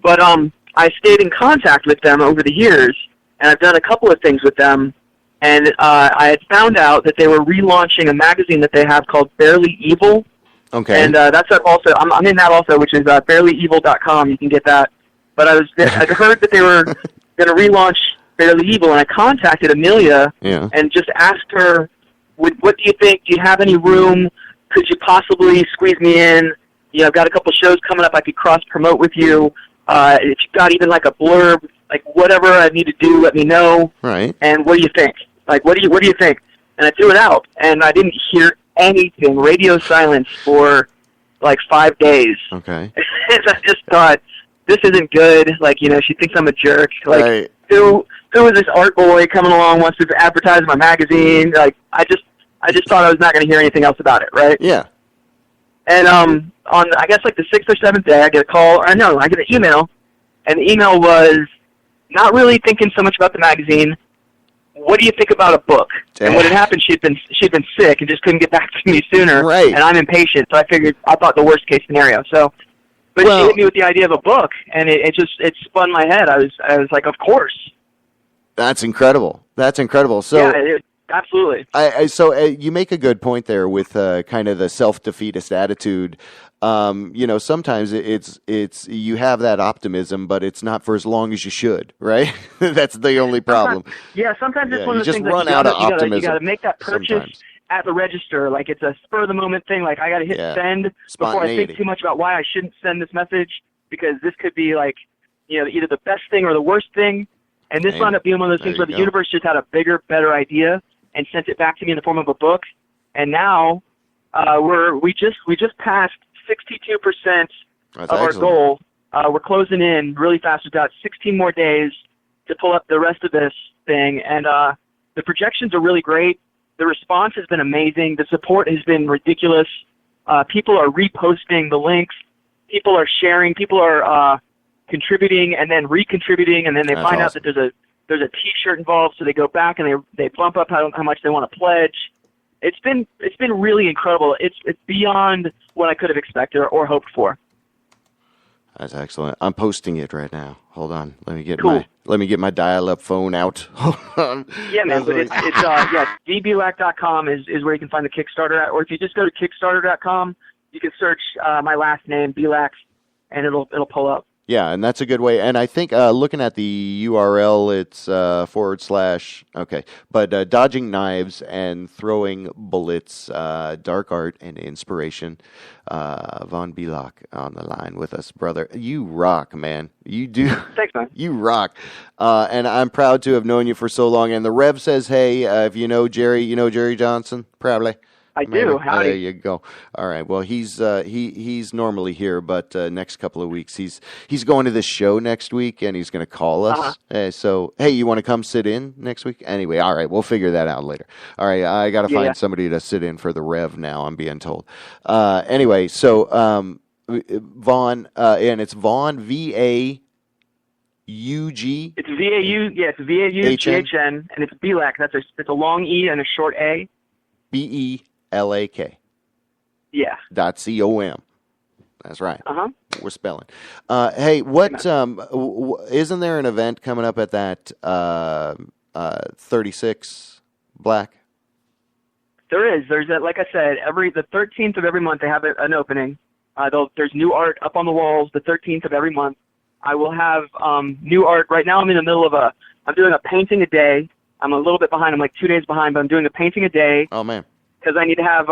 But I stayed in contact with them over the years, and I've done a couple of things with them. And I had found out that they were relaunching a magazine that they have called Barely Evil. Okay. And that's also, I'm in that also, which is barelyevil.com. You can get that. But I'd heard that they were going to relaunch Barely Evil, and I contacted Amelia and just asked her, what do you think? Do you have any room? Could you possibly squeeze me in? I've got a couple shows coming up I could cross-promote with you. If you've got even like a blurb, like whatever I need to do, let me know. Right. And what do you think? Like, what do you think? And I threw it out, and I didn't hear anything. Radio silence for like 5 days. Okay. And I just thought, this isn't good. Like, she thinks I'm a jerk. Like, right. Who is this art boy coming along, wants to advertise my magazine? Like, I just thought I was not going to hear anything else about it, right? Yeah. And on, I guess, like the 6th or 7th day, I get a call, I get an email, and the email was, not really thinking so much about the magazine. What do you think about a book? And what had happened, she'd been sick and just couldn't get back to me sooner. Right. And I'm impatient, so I thought the worst case scenario. So, but she hit me with the idea of a book, and it spun my head. I was like, of course. That's incredible. So yeah, absolutely. So you make a good point there with kind of the self-defeatist attitude. Sometimes it's you have that optimism, but it's not for as long as you should, right? That's the only problem. Sometimes it's one of the things run that out of optimism. you got to make that purchase at the register. Like, it's a spur-of-the-moment thing. Like, I got to hit send before I think too much about why I shouldn't send this message, because this could be like, either the best thing or the worst thing. And this wound up being one of those things where the universe just had a bigger, better idea and sent it back to me in the form of a book. And now we just passed 62% of our goal. We're closing in really fast. We've got 16 more days to pull up the rest of this thing. And the projections are really great. The response has been amazing. The support has been ridiculous. People are reposting the links. People are sharing. People are contributing and then recontributing, and then they find out that there's a T-shirt involved, so they go back and they bump up how much they want to pledge. It's been really incredible. It's beyond what I could have expected or hoped for. That's excellent. I'm posting it right now. Hold on. Let me get my dial-up phone out. Hold on. Yeah, man. But it's dblack.com is where you can find the Kickstarter at, or if you just go to kickstarter.com, you can search my last name, Belak, and it'll pull up. Yeah, and that's a good way. And I think looking at the URL, it's / dodging knives and throwing bullets, dark art and inspiration. Vaughn Belak on the line with us, brother. You rock, man. You do. Thanks, man. You rock. And I'm proud to have known you for so long. And the Rev says, hey, if you know Jerry Johnson, probably. I do. Howdy. There you go. All right. Well, he's normally here, but next couple of weeks he's going to this show next week, and he's going to call us. So, hey, you want to come sit in next week? Anyway, all right, we'll figure that out later. All right, I got to find somebody to sit in for the Rev now. I'm being told. Anyway, so Vaughn, and it's Vaughn VAUG. It's VAU. Yeah, it's VAUGHN, and it's Belak. It's a long E and a short A. BELAK. Yeah. .com. That's right. We're spelling. Hey, isn't there an event coming up at that 36 Black? There is. There's like I said, the 13th of every month they have an opening. There's new art up on the walls the 13th of every month. I will have new art. Right now I'm in the middle of I'm doing a painting a day. I'm a little bit behind. I'm like 2 days behind, but I'm doing a painting a day. Oh, man. Because I need to have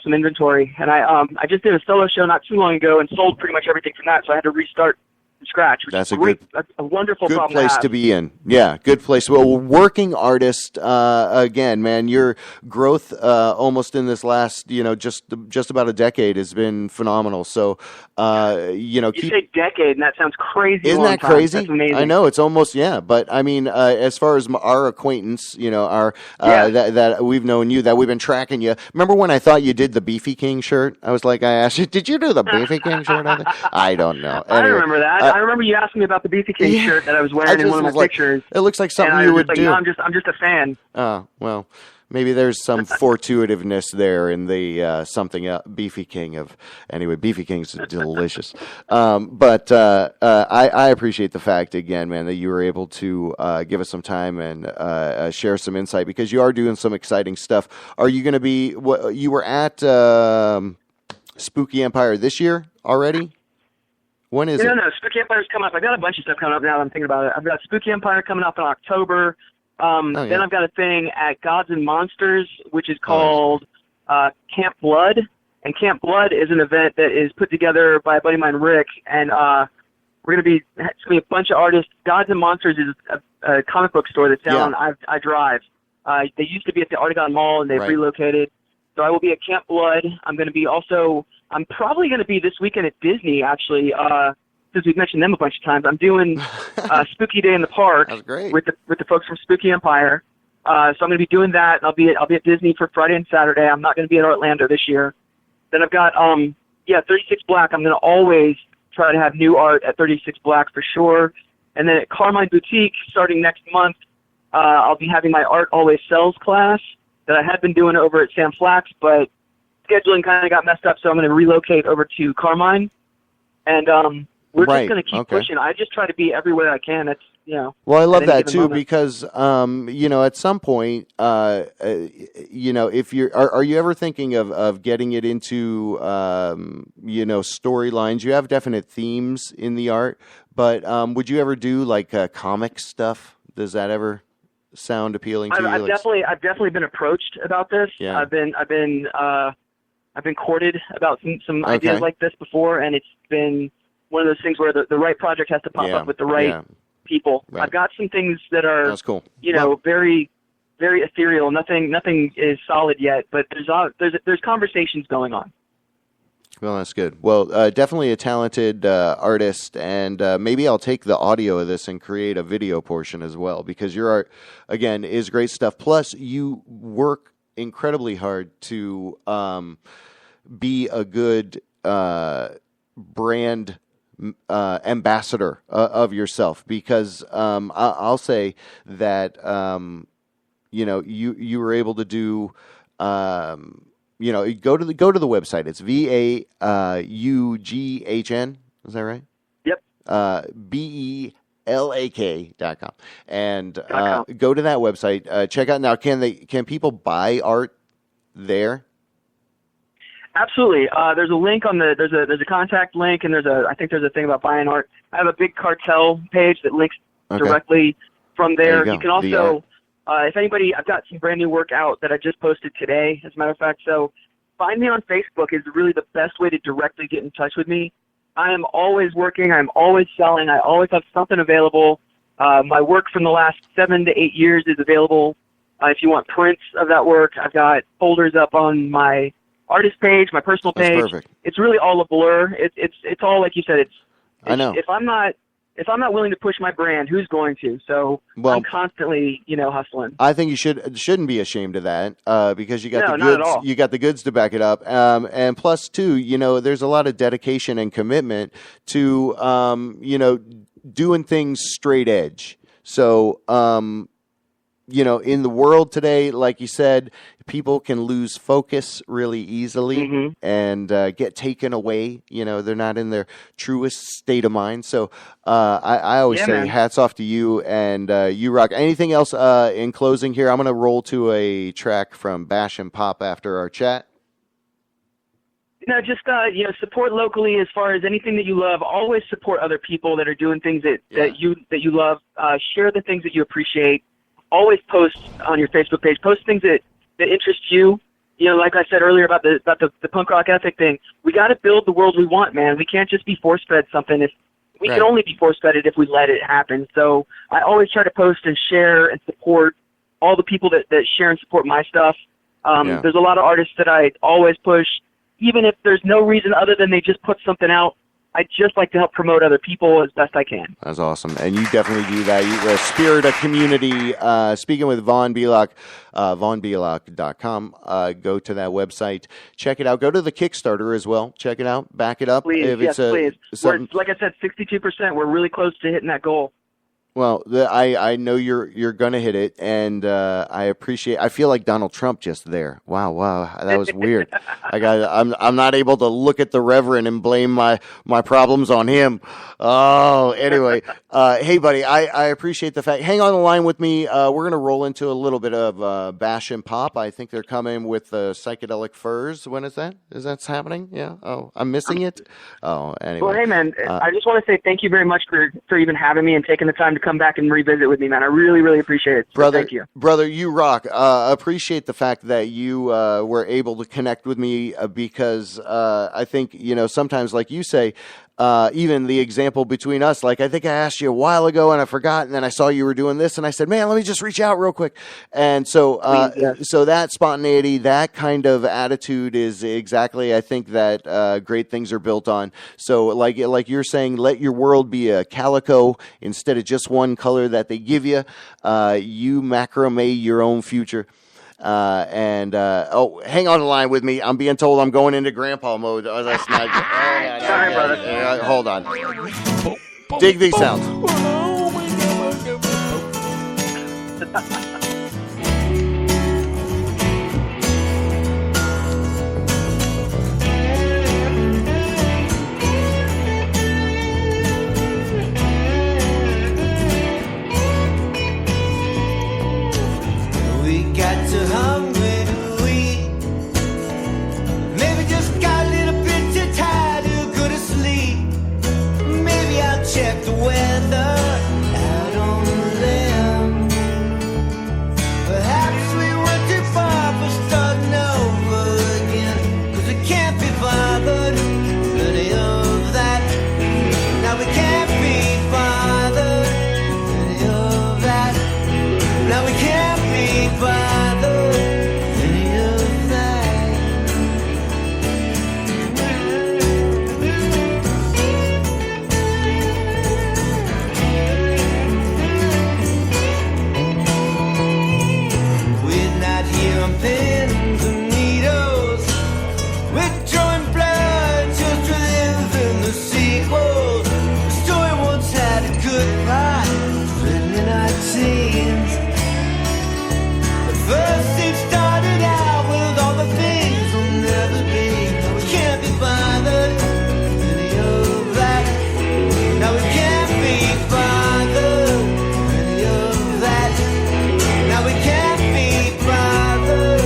some inventory, and I just did a solo show not too long ago and sold pretty much everything from that, so I had to restart from scratch. Which That's is a wonderful good problem place to to be in. Yeah, good place. Well, working artist, again, man, your growth almost in this last, just about a decade has been phenomenal. So, You say decade, and that sounds crazy. Isn't that crazy? That's amazing. I know, it's almost, but I mean, as far as our acquaintance, that we've known you, that we've been tracking you. Remember when I thought you did the Beefy King shirt? I was like, I asked you, did you do the Beefy King shirt? I don't know. Anyway, I remember that. I remember you asking me about the Beefy King shirt that I was wearing in one of my pictures. It looks like something and you would do. No, I'm just a fan. Oh, well, maybe there's some fortuitiveness there in the something Beefy King of. Anyway, Beefy King's delicious. But I appreciate the fact, again, man, that you were able to give us some time and share some insight, because you are doing some exciting stuff. Are you going to be, you were at Spooky Empire this year already? When is it? No, Spooky Empire's coming up. I've got a bunch of stuff coming up now that I'm thinking about it. I've got Spooky Empire coming up in October. Then I've got a thing at Gods and Monsters, which is called Camp Blood. And Camp Blood is an event that is put together by a buddy of mine, Rick. And it's going to be a bunch of artists. Gods and Monsters is a comic book store that's down I Drive. They used to be at the Artagon Mall, and they've relocated. So I will be at Camp Blood. I'm probably going to be this weekend at Disney, actually, since we've mentioned them a bunch of times. I'm doing Spooky Day in the Park with the folks from Spooky Empire. So I'm going to be doing that, and I'll be at Disney for Friday and Saturday. I'm not going to be at Orlando this year. Then I've got 36 Black. I'm going to always try to have new art at 36 Black for sure. And then at Carmine Boutique, starting next month, I'll be having my Art Always Sells class that I had been doing over at Sam Flack's, but scheduling kind of got messed up, so I'm going to relocate over to Carmine. And we're just going to keep pushing. I just try to be everywhere I can. It's, Well, I love that too, because at some point, if you're, are you ever thinking of getting it into storylines? You have definite themes in the art, but would you ever do like comic stuff? Does that ever sound appealing to you? I've definitely been approached about this. Yeah. I've been courted about some ideas like this before, and it's been one of those things where the right project has to pop up with the right people. Right. I've got some things that are, that's cool. Very, very ethereal. Nothing is solid yet, but there's conversations going on. Well, that's good. Well, definitely a talented artist, and maybe I'll take the audio of this and create a video portion as well, because your art, again, is great stuff. Plus, you work incredibly hard to be a good brand ambassador of yourself, because I'll say that you were able to do go to the website. It's VAUGHN. Is that right? Yep. BELAK.com, and go to that website. Check out now. Can people buy art there? Absolutely. There's a link on there's a contact link, and I think there's a thing about buying art. I have a big cartel page that links directly from there. You can also, if anybody, I've got some brand new work out that I just posted today, as a matter of fact. So find me on Facebook is really the best way to directly get in touch with me. I am always working. I'm always selling. I always have something available. My work from the last 7 to 8 years is available. If you want prints of that work, I've got folders up on my artist page, my personal page. That's perfect. It's really all a blur. It's all like you said. I know. If I'm not willing to push my brand, who's going to? So I'm constantly, hustling. I think you shouldn't be ashamed of that, because you got the goods. Not at all. You got the goods to back it up, and plus too, there's a lot of dedication and commitment to, doing things straight edge. So, in the world today, like you said, people can lose focus really easily and get taken away. They're not in their truest state of mind. So I always say hats off to you, and you rock. Anything else in closing here? I'm going to roll to a track from Bash and Pop after our chat. No, just support locally as far as anything that you love. Always support other people that are doing things that you love. Share the things that you appreciate. Always post on your Facebook page. Post things that interest you. Like I said earlier about the punk rock ethic thing. We got to build the world we want, man. We can't just be force fed something. If We can only be force-fed if we let it happen. So I always try to post and share and support all the people that share and support my stuff. There's a lot of artists that I always push, even if there's no reason other than they just put something out. I just like to help promote other people as best I can. That's awesome. And you definitely do that. You spirit a community. Speaking with Vaughn Belak, vaughnbelak.com. Go to that website. Check it out. Go to the Kickstarter as well. Check it out. Back it up. Please, please. Like I said, 62%. We're really close to hitting that goal. Well, I know you're gonna hit it, and I feel like Donald Trump just there. Wow, that was weird. I'm not able to look at the Reverend and blame my problems on him. Oh, anyway, hey buddy, I appreciate the fact. Hang on the line with me. We're gonna roll into a little bit of Bash and Pop. I think they're coming with Psychedelic Furs. When is that? Is that happening? Yeah. Oh, I'm missing it. Oh, anyway. Well, hey man, I just want to say thank you very much for even having me and taking the time to come back and revisit with me, man. I really, really appreciate it. So brother, thank you. Brother, you rock. Appreciate the fact that you were able to connect with me because I think, sometimes, like you say, even the example between us, like I think I asked you a while ago and I forgot, and then I saw you were doing this and I said, man, let me just reach out real quick. And so so that spontaneity, that kind of attitude is exactly, I think, that great things are built on. So like you're saying, let your world be a calico instead of just one color that they give you. You macrame your own future. Hang on the line with me. I'm being told I'm going into grandpa mode. Oh, that's not good. Sorry, brother. Hold on. Dig these sounds. Got too hungry to eat. Maybe just got a little bit too tired to go to sleep. Maybe I'll check the weather out on the limb. Perhaps we went too far for starting over again. 'Cause we can't be bothered with any of that. Now we can't be bothered with any of that. Now we can't be bothered. Pins and needles, we're drawing blood just to live in the sequels. The story once had a good plot, written in our teens. The first scene started out with all the things we'll never be. Now we can't be bothered with any of that. Now we can't be bothered with any of that. Now we can't be bothered.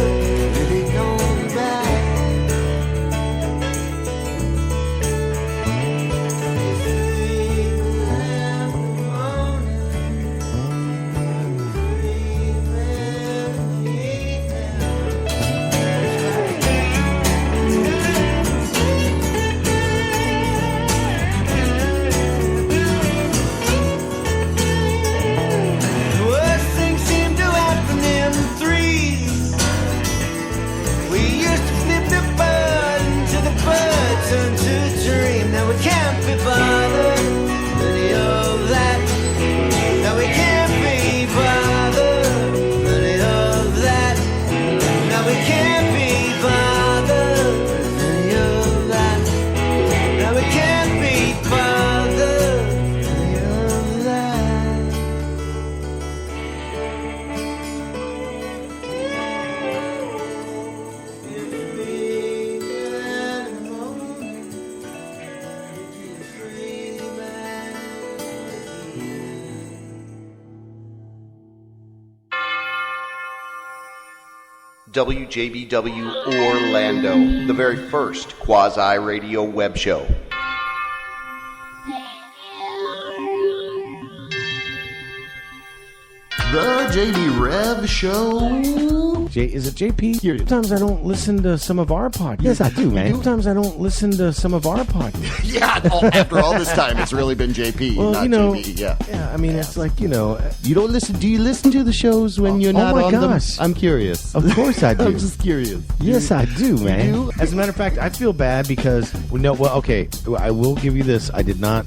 WJBW Orlando, the very first quasi-radio web show. The JB Rev Show. Is it JP? Sometimes I don't listen to some of our podcasts. Yes, I do, man. Sometimes I don't listen to some of our podcasts. Yeah, after all this time, it's really been JP, well, not JB. Yeah. Yeah, I mean, it's like, You don't listen. Do you listen to the shows when you're not on them? I'm curious. Of course I do. I'm just curious. Yes, I do, man. You do? As a matter of fact, I feel bad because okay, I will give you this. I did not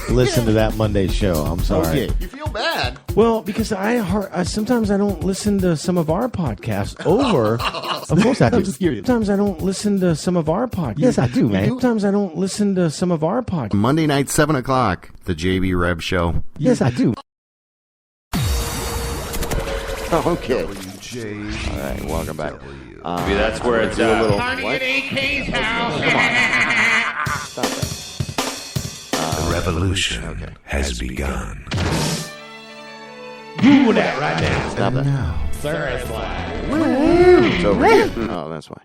listen to that Monday show. I'm sorry. Okay. You feel bad? Well, because I sometimes I don't listen to some of our podcasts over. Of course I do. I'm just curious. Sometimes I don't listen to some of our podcasts. Yes, I do, man. Sometimes I don't listen to some of our podcasts. Monday night, 7 o'clock, the JB Rev Show. Yes, I do. Okay. All right, welcome back. Maybe that's where it's a little. Party at AK's house. Stop that. The revolution has begun. Do that right now. Stop that. Sir, it's live. It's over here. Oh, that's why.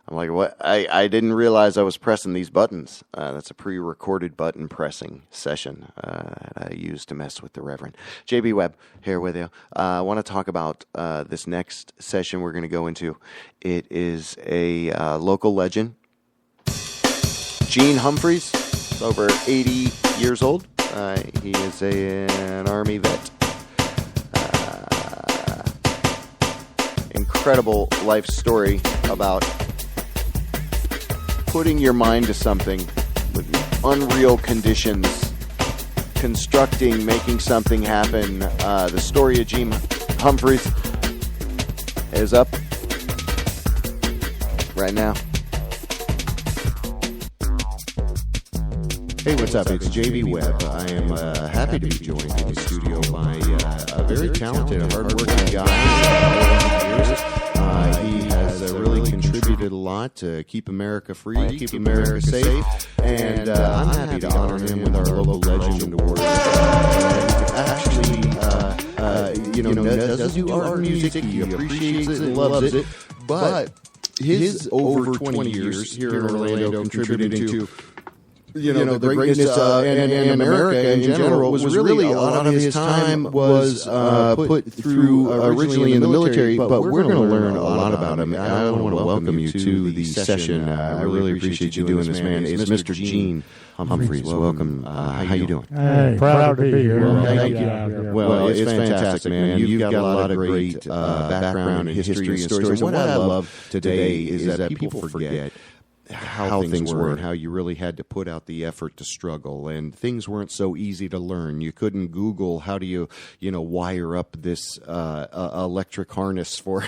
I'm like, what? I didn't realize I was pressing these buttons. That's a pre-recorded button pressing session that I used to mess with the Reverend. JB Webb here with you. I want to talk about this next session we're going to go into. It is a local legend, Gene Humphries. He's over 80 years old. He is an Army vet. Incredible life story about putting your mind to something with unreal conditions, constructing, making something happen. The story of Gene Humphries is up right now. Hey, what's up? It's JB Webb. I am happy to be joined in the studio by a very talented, hardworking guy. He has really contributed a lot to keep America free, keep America safe, and I'm happy to honor him with our local legend award. Actually, doesn't do art and music. He appreciates it and loves it, but his over 20 years here in Orlando contributing to the greatness and America in general was really a lot of his time was put through originally in the military, but we're going to learn a lot about him. I want to welcome you to the session. I really appreciate you doing this, man. It's Mr. Gene Humphries. Welcome. How you doing? Hey, proud to be here. Well, thank you. Well, it's fantastic, man. You've got a lot of great background and history and stories. What I love today is that people forget how things were and how you really had to put out the effort to struggle, and things weren't so easy to learn. You couldn't Google how do you wire up this electric harness for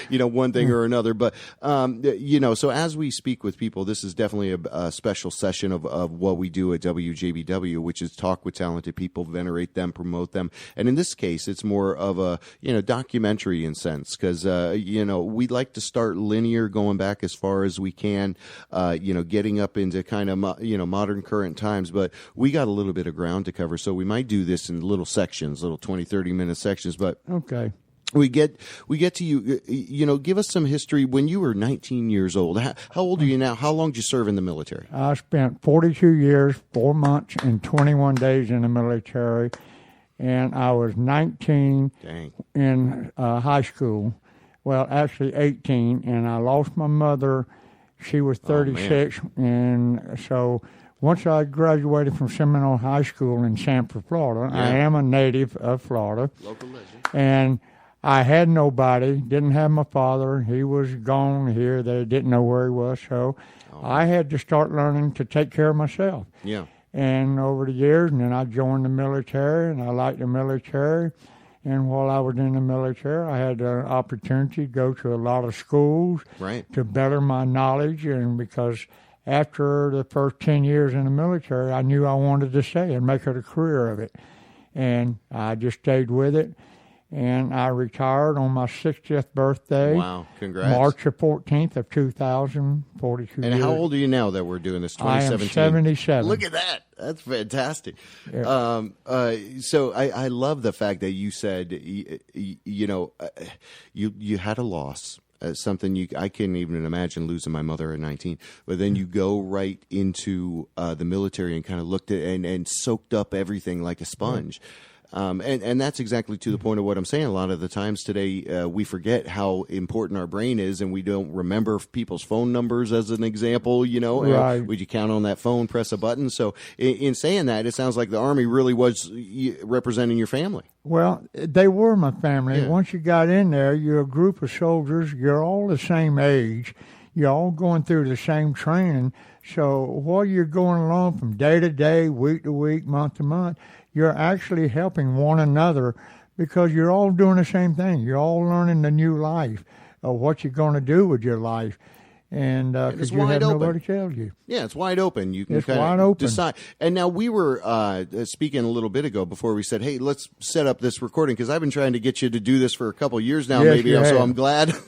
one thing or another. But so as we speak with people, this is definitely a special session of what we do at WJBW, which is talk with talented people, venerate them, promote them, and in this case, it's more of a documentary in sense, because we like to start linear, going back as far as we can. Getting up into kind of modern current times, but we got a little bit of ground to cover, so we might do this in little sections, little 20-30 minute sections. But okay, we get to you. Give us some history. When you were 19 years old, how old are you now? How long did you serve in the military? I spent 42 years, 4 months, and 21 days in the military, and I was 19 in high school. Well, actually 18, and I lost my mother. She was 36, and so once I graduated from Seminole High School in Sanford, Florida, I am a native of Florida. Local legend. And I had nobody, didn't have my father. He was gone here. They didn't know where he was, so I had to start learning to take care of myself. Yeah. And over the years, and then I joined the military, and I liked the military. And while I was in the military, I had the opportunity to go to a lot of schools to better my knowledge. And because after the first 10 years in the military, I knew I wanted to stay and make it a career of it. And I just stayed with it. And I retired on my 60th birthday. Wow, congrats. March the 14th of 2000, 42 And years. how old are you now that we're doing this, 2017? I am 77. Look at that. That's fantastic. Yeah. So I love the fact that you said, you had a loss. Something I couldn't even imagine losing my mother at 19. But then you go right into the military and kind of looked at and soaked up everything like a sponge. And that's exactly to the point of what I'm saying. A lot of the times today, we forget how important our brain is, and we don't remember people's phone numbers as an example, Right. Would you count on that phone, press a button? So in saying that, it sounds like the Army really was representing your family. Well, they were my family. Yeah. Once you got in there, you're a group of soldiers. You're all the same age. You're all going through the same training. So while you're going along from day to day, week to week, month to month, you're actually helping one another because you're all doing the same thing. You're all learning the new life of what you're going to do with your life. And because you have nobody to tell you. Yeah, it's wide open. You can wide open. decide. And now we were speaking a little bit ago before we said, hey, let's set up this recording, because I've been trying to get you to do this for a couple of years now, Yes, maybe. you So have.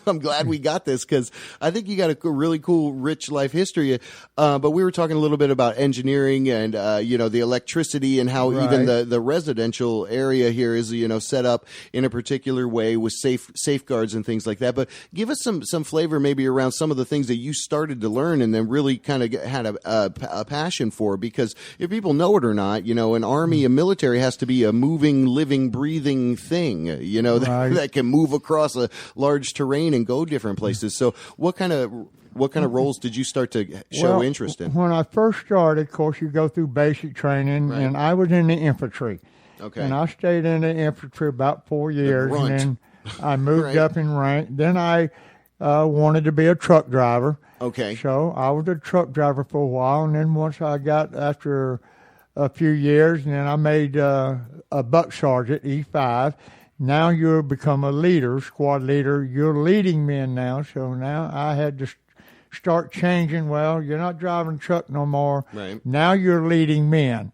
I'm glad we got this, because I think you got a really cool, rich life history. But we were talking a little bit about engineering and the electricity, and how even the residential area here is set up in a particular way with safeguards and things like that. But give us some flavor maybe around some of the things that you started to learn and then really kind of had a passion for, because if people know it or not, an army, a military has to be a moving, living, breathing thing, that can move across a large terrain and go different places. So what kind of roles did you start to show interest in? When I first started, of course, you go through basic training, and I was in the infantry. Okay. And I stayed in the infantry about 4 years, and then I moved up in rank. Then I wanted to be a truck driver. Okay. So I was a truck driver for a while, and then once I got, after a few years, and then I made a buck sergeant, E5. Now you become a leader, squad leader. You're leading men now, so now I had to start changing. Well, you're not driving truck no more. Right. Now you're leading men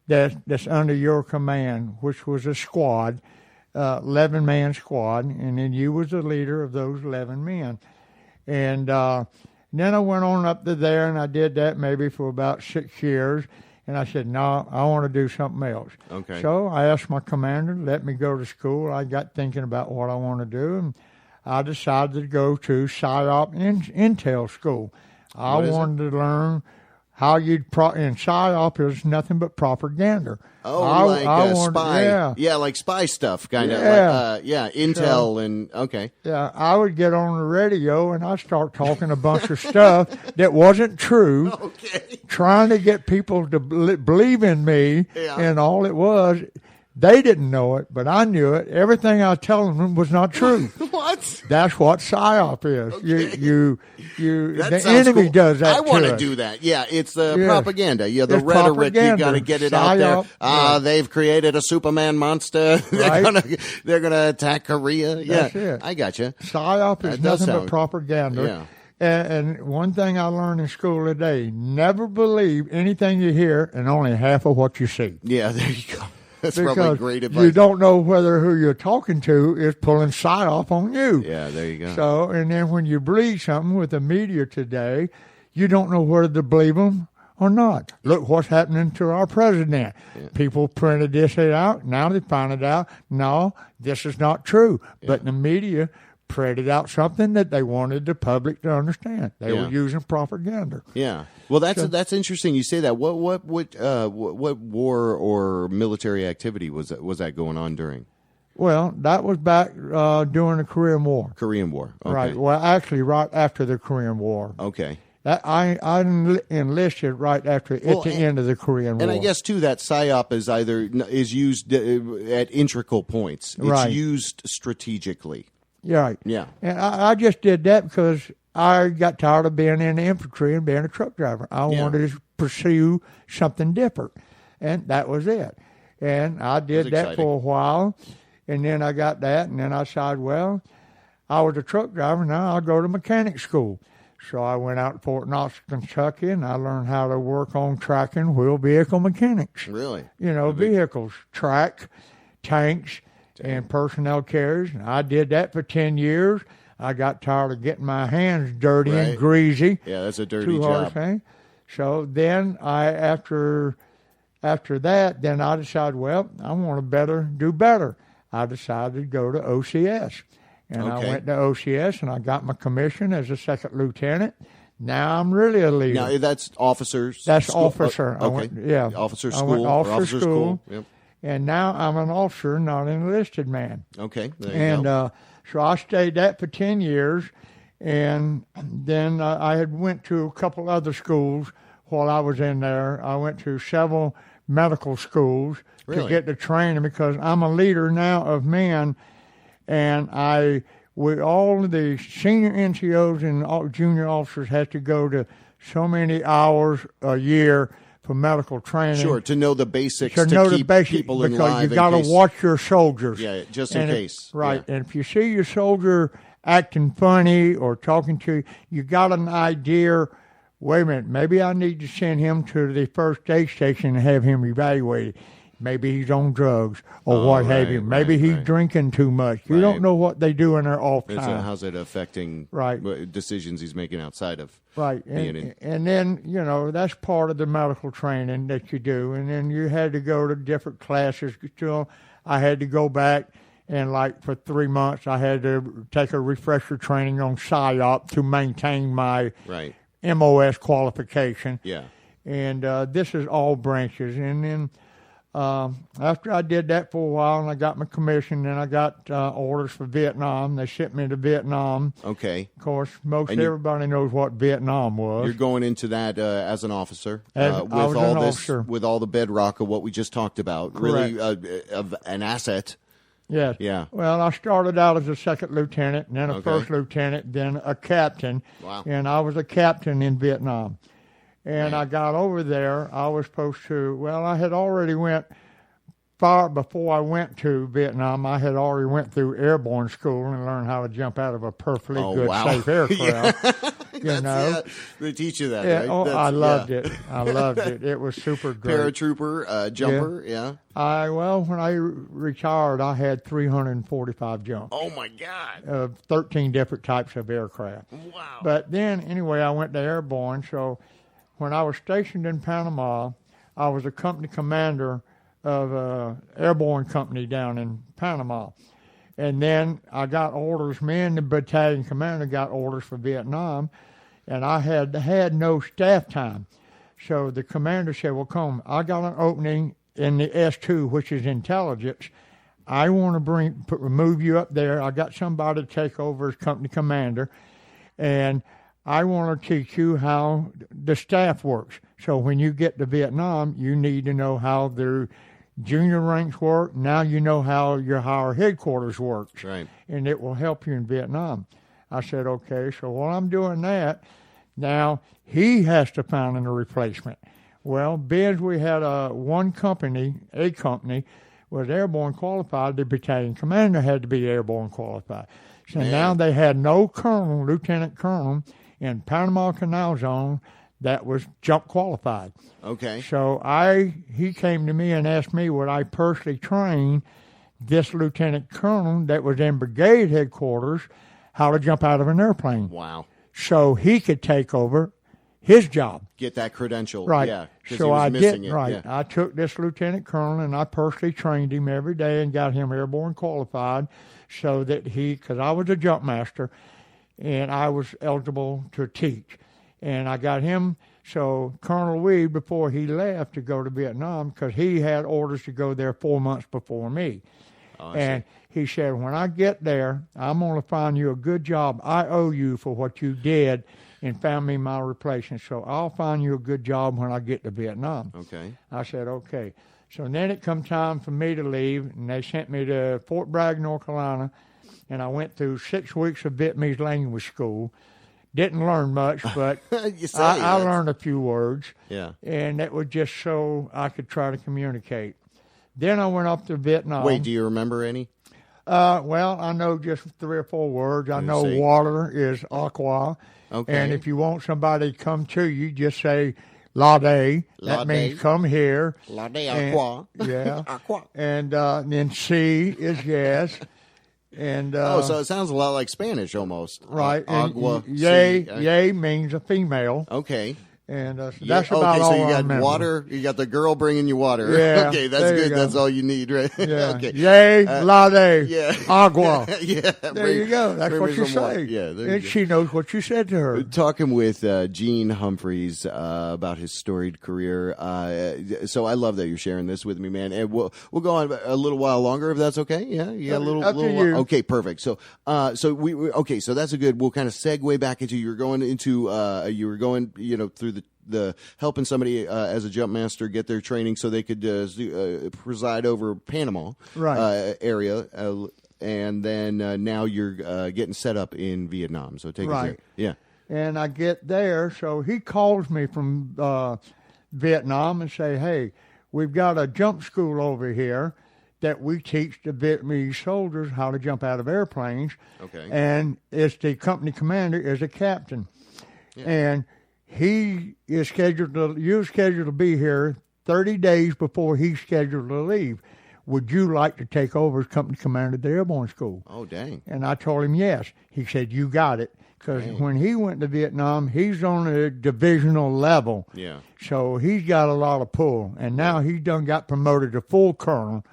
that's under your command, which was a squad, 11-man squad, and then you was the leader of those 11 men. And then I went on up to there, and I did that maybe for about 6 years. And I said, no, I want to do something else. Okay. So I asked my commander to let me go to school. I got thinking about what I want to do, and I decided to go to PSYOP Intel school. I wanted to learn how you'd and PSYOP is nothing but propaganda. Oh, spy. Yeah, like spy stuff, kind of. Intel and, okay. Yeah, I would get on the radio and I'd start talking a bunch of stuff that wasn't true, trying to get people to believe in me, and all it was, they didn't know it, but I knew it. Everything I was telling them was not true. What? That's what PSYOP is. Okay. The enemy does that. I want to us. do that. Yeah, it's the propaganda. Yeah, the It's rhetoric. propaganda. You got to get it out there. PSYOP, They've created a Superman monster. They're gonna attack Korea. That's Yeah, it. I got you. PSYOP is nothing but propaganda. Yeah. And one thing I learned in school today: never believe anything you hear and only half of what you see. Yeah, there you go. That's because probably great advice. you don't know whether who you're talking to is pulling PSYOP on you. Yeah, there you go. So, and then when you believe something with the media today, you don't know whether to believe them or not. Look what's happening to our president. Yeah. People printed this out. Now they find it out. No, this is not true. Yeah. But the media printed out something that they wanted the public to understand. They were using propaganda. Yeah. Well, that's interesting. You say that. What war or military activity was that going on during? Well, that was back during the Korean War. Korean War. Okay. Right. Well, actually, right after the Korean War. Okay. I enlisted right after at the end of the Korean War. And I guess too that PSYOP is used at integral points. It's used strategically. Right. Yeah. And I just did that because I got tired of being in the infantry and being a truck driver. I wanted to pursue something different, and that was it. And I did that for a while, and then I got that, and then I decided, well, I was a truck driver, now I'll go to mechanic school. So I went out to Fort Knox, Kentucky, and I learned how to work on track and wheel vehicle mechanics. Really? Vehicles, track, tanks, and personnel carriers. And I did that for 10 years. I got tired of getting my hands dirty and greasy. Yeah, that's a dirty job. So then after that, then I decided, well, I want to do better. I decided to go to OCS. And I went to OCS, and I got my commission as a second lieutenant. Now I'm really a leader. Now that's officers. That's school. officer. Okay. Officer school. I went to officer school. Yep. And now I'm an officer, not an enlisted man. Okay, there you go. So I stayed that for 10 years, and then I had went to a couple other schools while I was in there. I went to several medical schools to get the training because I'm a leader now of men, and with all of the senior NCOs and all junior officers have to go to so many hours a year for medical training. Sure, to know the basics, to know the keep basics, people in because live you got to watch your soldiers. Yeah, just in case. Right, Yeah. and if you see your soldier acting funny or talking to you, you got an idea, wait a minute, maybe I need to send him to the first aid station and have him evaluated. Maybe he's on drugs or what have you. Maybe he's drinking too much. You don't know what they do in their off time. How's it affecting decisions he's making outside of being in? And then, that's part of the medical training that you do. And then you had to go to different classes. I had to go back, and for 3 months, I had to take a refresher training on PSYOP to maintain my MOS qualification. Yeah. And this is all branches. And then after I did that for a while and I got my commission, then I got orders for Vietnam. They sent me to Vietnam. Okay. Of course, everybody knows what Vietnam was. You're going into that as an officer with all the bedrock of what we just talked about. Correct. Really of an asset. Yes. Yeah. Well, I started out as a second lieutenant, and then a first lieutenant, then a captain. Wow. And I was a captain in Vietnam. And I got over there. I was supposed to, I had already before I went to Vietnam, I had already went through airborne school and learned how to jump out of a perfectly safe aircraft. They teach you that, yeah. right? Oh, I loved it. I loved it. It was super great. Paratrooper, jumper, yeah. When I retired, I had 345 jumps. Oh, my God. Of 13 different types of aircraft. Wow. But then, anyway, I went to airborne, so when I was stationed in Panama, I was a company commander of an airborne company down in Panama. And then I got orders, me and the battalion commander got orders for Vietnam, and I had no staff time. So the commander said, well, come, I got an opening in the S2, which is intelligence. I want to move you up there. I got somebody to take over as company commander, and I want to teach you how the staff works. So when you get to Vietnam, you need to know how their junior ranks work. Now you know how your higher headquarters works. Right. And it will help you in Vietnam. I said, okay. So while I'm doing that, now he has to find a replacement. Well, being we had a company was airborne qualified, the battalion commander had to be airborne qualified. So now they had no colonel, lieutenant colonel, in Panama Canal Zone that was jump qualified. Okay. So he came to me and asked me would I personally train this lieutenant colonel that was in brigade headquarters how to jump out of an airplane. Wow. So he could take over his job. Get that credential. Right. Yeah. So I did. Right. Yeah. I took this lieutenant colonel and I personally trained him every day and got him airborne qualified so that because I was a JumpMaster, and I was eligible to teach. And I got him, so Colonel Weed, before he left to go to Vietnam, because he had orders to go there 4 months before me. And he said, when I get there, I'm going to find you a good job. I owe you for what you did and found me my replacement. So I'll find you a good job when I get to Vietnam. Okay. I said, okay. So then it come time for me to leave, and they sent me to Fort Bragg, North Carolina, and I went through 6 weeks of Vietnamese language school. Didn't learn much, but I learned a few words. Yeah. And that was just so I could try to communicate. Then I went up to Vietnam. Wait, do you remember any? Well, I know just 3 or 4 words. I know water is aqua. Okay. And if you want somebody to come to you, just say, Lade. That means come here. Lade aqua. Yeah. Aqua. And then C is yes. And so it sounds a lot like Spanish almost. Right. Agua. Yay means a female. Okay. And that's about all so you I got remember. water. You got the girl bringing you water. Yeah, Okay, that's there you good. go. That's all you need, right? Yeah. Okay. Yay, latte, yeah. agua. Yeah. There you go. That's bring what me you some water. say. Yeah, there you And go. she knows what you said to her. Talking with Gene Humphries about his storied career. So I love that you're sharing this with me, man. And we'll go on a little while longer if that's okay. Yeah, you got a little. Up to little you. Okay, perfect. So okay. So that's a good. We'll kind of segue back into you were going through the helping somebody as a JumpMaster get their training so they could preside over Panama area. And then now you're getting set up in Vietnam. So take us there. Yeah. And I get there, so he calls me from Vietnam and say, hey, we've got a jump school over here that we teach the Vietnamese soldiers how to jump out of airplanes. Okay. And it's the company commander is a captain. Yeah. And he is scheduled to be here 30 days before he's scheduled to leave. Would you like to take over as company commander of the airborne school? Oh, dang. And I told him yes. He said, you got it. Because when he went to Vietnam, he's on a divisional level. Yeah. So he's got a lot of pull. And now he's done got promoted to full colonel.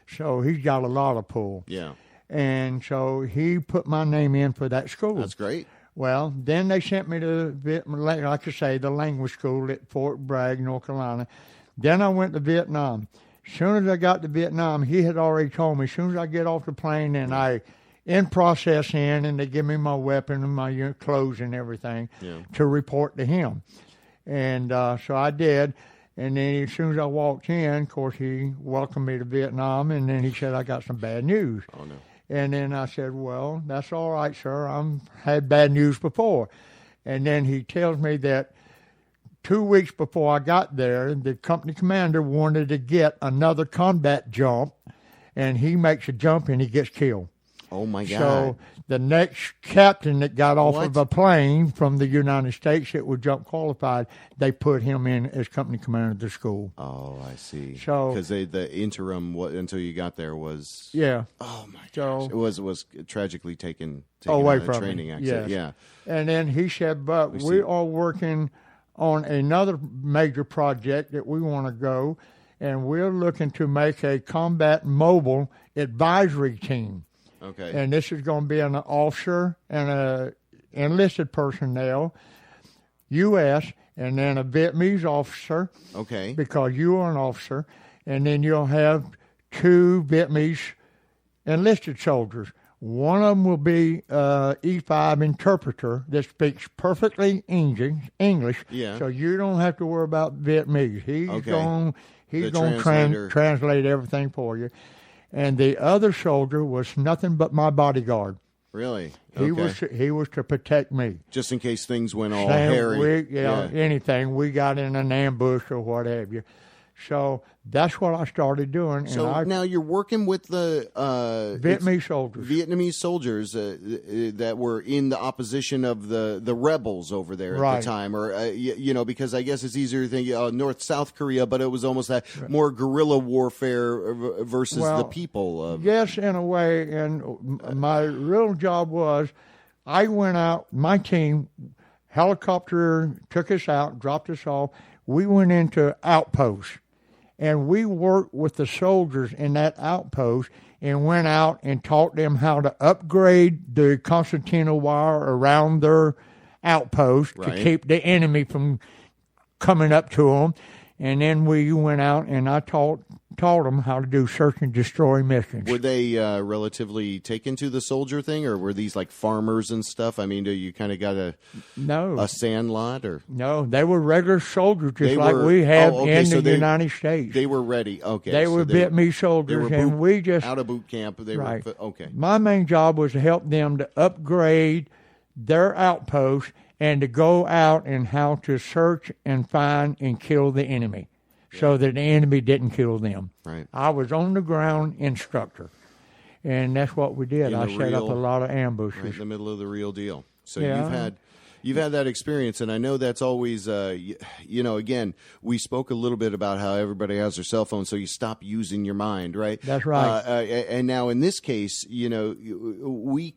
So he's got a lot of pull. Yeah. And so he put my name in for that school. That's great. Well, then they sent me to, like I say, the language school at Fort Bragg, North Carolina. Then I went to Vietnam. As soon as I got to Vietnam, he had already told me, as soon as I get off the plane and I in process and they give me my weapon and my clothes and everything to report to him. And so I did. And then as soon as I walked in, of course, he welcomed me to Vietnam, and then he said, I got some bad news. Oh, no. And then I said, well, that's all right, sir. I've had bad news before. And then he tells me that 2 weeks before I got there, the company commander wanted to get another combat jump, and he makes a jump and he gets killed. Oh, my God. So the next captain that got off of a plane from the United States that was jump qualified, they put him in as company commander of the school. Oh, I see. So because the interim until you got there was Oh my gosh! It was tragically taken away out of from training me. accident. Yes. Yeah. And then he said, but we are working on another major project that we want to go, and we're looking to make a combat mobile advisory team. Okay. And this is going to be an officer and a enlisted personnel, U.S., and then a Vietnamese officer. Okay. Because you are an officer. And then you'll have 2 Vietnamese enlisted soldiers. One of them will be E5 interpreter that speaks perfectly English. Yeah. So you don't have to worry about Vietnamese. He's going to translate everything for you. And the other soldier was nothing but my bodyguard. Really? He was to protect me. Just in case things went all hairy. Anything. We got in an ambush or what have you. So that's what I started doing. So now you're working with the Vietnamese soldiers that were in the opposition of the rebels over there at the time, or because I guess it's easier to think North-South Korea, but it was almost that more guerrilla warfare versus the people. Yes, in a way. And my real job was I went out, my team, helicopter took us out, dropped us off. We went into outposts. And we worked with the soldiers in that outpost and went out and taught them how to upgrade the concertina wire around their outpost to keep the enemy from coming up to them. And then we went out and I taught them how to do search and destroy missions. Were they relatively taken to the soldier thing, or were these like farmers and stuff? I mean, you kind of got a sand lot, or no? They were regular soldiers, just like we have in the United States. They were ready. Okay, they were Vietnamese soldiers, and we just out of boot camp. They were okay. My main job was to help them to upgrade their outposts and to go out and how to search and find and kill the enemy. So that the enemy didn't kill them. Right. I was on the ground instructor, and that's what we did. I set up a lot of ambushes. Right in the middle of the real deal. So You've had that experience, and I know that's always, again, we spoke a little bit about how everybody has their cell phone, so you stop using your mind, right? That's right. And now in this case, we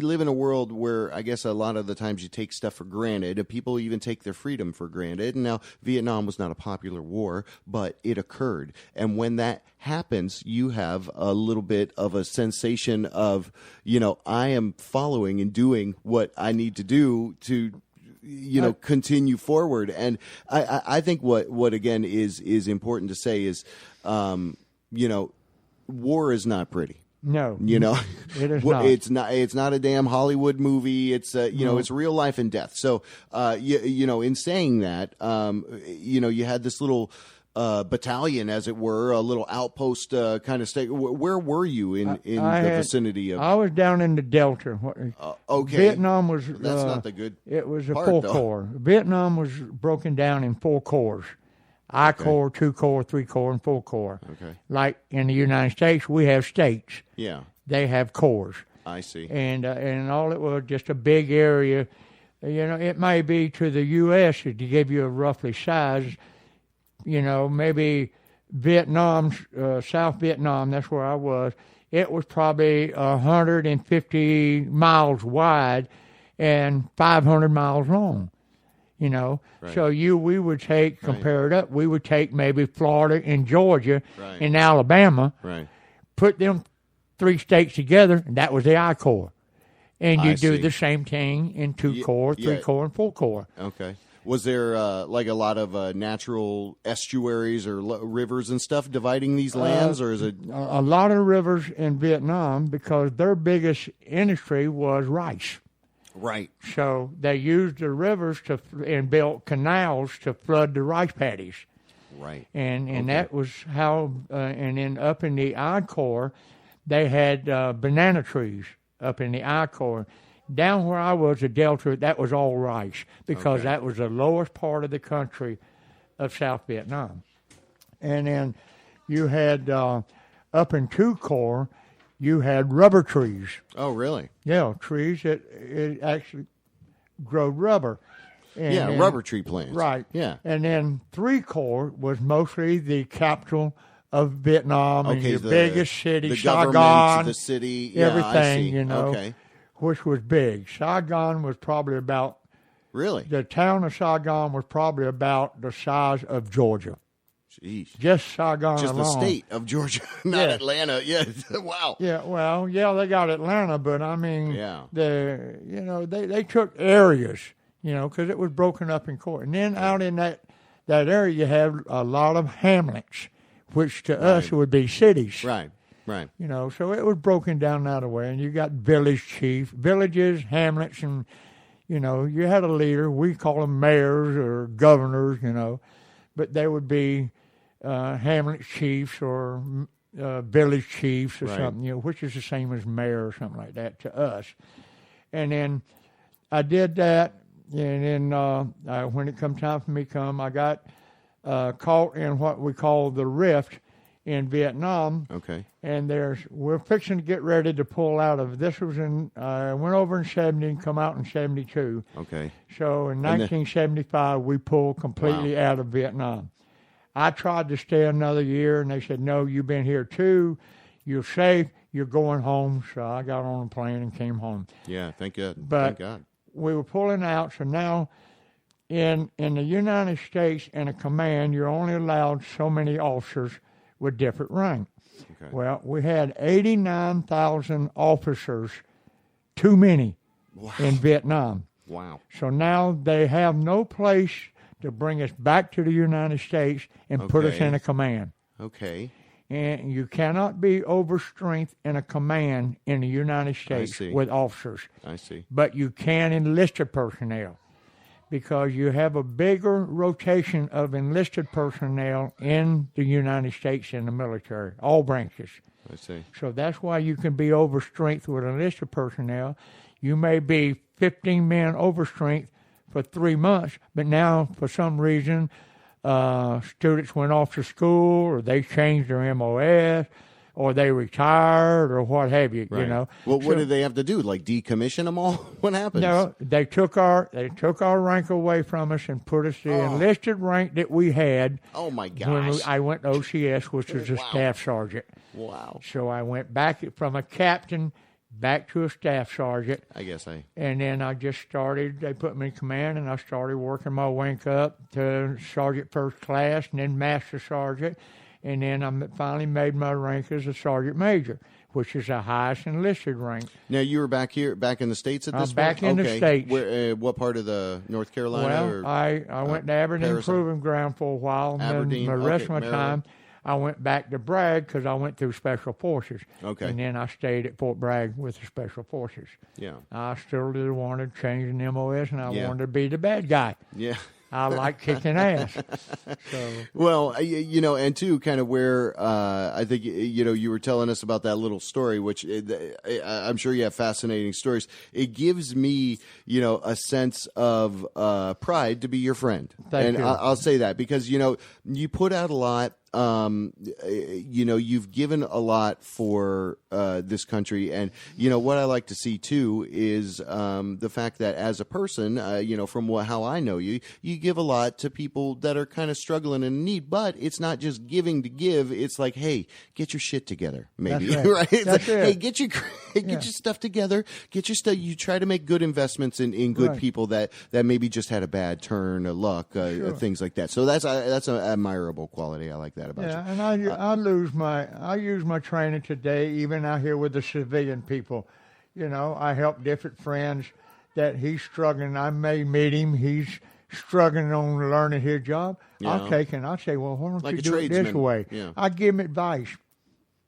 live in a world where I guess a lot of the times you take stuff for granted. People even take their freedom for granted. And now Vietnam was not a popular war, but it occurred. And when that happens, you have a little bit of a sensation of, I am following and doing what I need to do to continue forward. And I think what again is important to say is, war is not pretty. No, it is not. It's not a damn Hollywood movie. It's it's real life and death. So, in saying that, you had this little battalion, as it were, a little outpost kind of state. Where were you in the vicinity of? I was down in the Delta. Okay, Vietnam was. That's not the good. It was a part, full though. corps. Vietnam was broken down in 4 corps. I Corps, 2 Corps, 3 Corps, and 4 Corps. Okay. Like in the United States, we have states. Yeah. They have corps. I see. And all it was just a big area. It may be to the U.S. to give you a roughly size. Maybe Vietnam, South Vietnam. That's where I was. It was probably 150 miles wide and 500 miles long. Right. So we would take, compare it up, we would take maybe Florida and Georgia Right. and Alabama, Right. put them 3 states together, and that was the I Corps. And you I do see. the same thing in 2 Corps, 3 Corps, and 4 Corps. Okay. Was there like a lot of natural estuaries or rivers and stuff dividing these lands, or is it a lot of rivers in Vietnam because their biggest industry was rice. right? So they used the rivers and built canals to flood the rice paddies. Right. And that was how, and then up in the I Corps, they had banana trees up in the I Corps. Down where I was, the Delta, that was all rice because that was the lowest part of the country of South Vietnam. And then you had, up in 2 Corps, you had rubber trees. Oh, really? Yeah, trees that it actually grow rubber. And rubber tree plants. Right. Yeah. And then 3 Corps was mostly the capital of Vietnam and your biggest city, the Saigon, the city, everything, Okay. which was big. Saigon was probably about, really? The town of Saigon was probably about the size of Georgia. Jeez. Just Saigon Just alone. the state of Georgia, not Atlanta. Yeah. Wow. Yeah, well, they got Atlanta, but I mean, Yeah. they took areas, because it was broken up in court. And then out in that area, you have a lot of hamlets, which to us would be cities. Right. Right. So it was broken down that way. And you got villages, hamlets, and, you had a leader. We call them mayors or governors, but they would be hamlet chiefs or village chiefs or something, which is the same as mayor or something like that to us. And then I did that, and then when it come time for me to I got caught in what we call the rift in Vietnam. Okay. And we're fixing to get ready to pull out of, this was went over in 70 and come out in 72. Okay. So in 1975, we pulled completely out of Vietnam. I tried to stay another year, and they said, no, you've been here too. You're safe. You're going home. So I got on a plane and came home. Yeah, thank God. But thank God. We were pulling out. So now in the United States, in a command, you're only allowed so many officers with different rank. Okay. Well, we had 89,000 officers, too many, in Vietnam. Wow. So now they have no place to bring us back to the United States and put us in a command. Okay. And you cannot be overstrength in a command in the United States with officers. I see. But you can enlisted personnel because you have a bigger rotation of enlisted personnel in the United States in the military, all branches. I see. So that's why you can be overstrength with enlisted personnel. You may be 15 men overstrength for 3 months, but now for some reason students went off to school or they changed their MOS or they retired or what have you. You know. Well, what did they have to do? Like decommission them all? What happened? No, they took our rank away from us and put us the enlisted rank that we had. Oh my gosh! When I went to OCS, which was a staff sergeant. Wow! So I went back from a captain back to a staff sergeant. And then I just started. They put me in command, and I started working my rank up to sergeant first class, and then master sergeant, and then I finally made my rank as a sergeant major, which is the highest enlisted rank. Now, you were back in the States at this point? Back in the States. Where, what part of the North Carolina? Well, I went to Aberdeen Proving Ground for a while, and Aberdeen, then the rest of my Maryland. time, I went back to Bragg because I went through Special Forces. Okay. And then I stayed at Fort Bragg with the Special Forces. Yeah. I still did wanted to change the MOS, and I wanted to be the bad guy. Yeah. I like kicking ass. So. Well, you know, and too, kind of where I think, you know, you were telling us about that little story, which I'm sure you have fascinating stories. It gives me, you know, a sense of pride to be your friend. Thank you. I'll say that because, you know, you put out a lot. You know, you've given a lot for this country, and you know what I like to see too is the fact that as a person, you know, from how I know you, you give a lot to people that are kind of struggling and in need. But it's not just giving to give; it's like, hey, get your shit together, maybe, That's right? It's That's like, it. hey, get your stuff together, get your stuff. You try to make good investments in good people that maybe just had a bad turn of luck, things like that. So that's an admirable quality. I like that. About you. And I use my training today, even out here with the civilian people. You know, I help different friends that he's struggling. I may meet him. He's struggling on learning his job. I'll take and I'll say, well, why don't Like you a do it this tradesman. way? Yeah. I give him advice.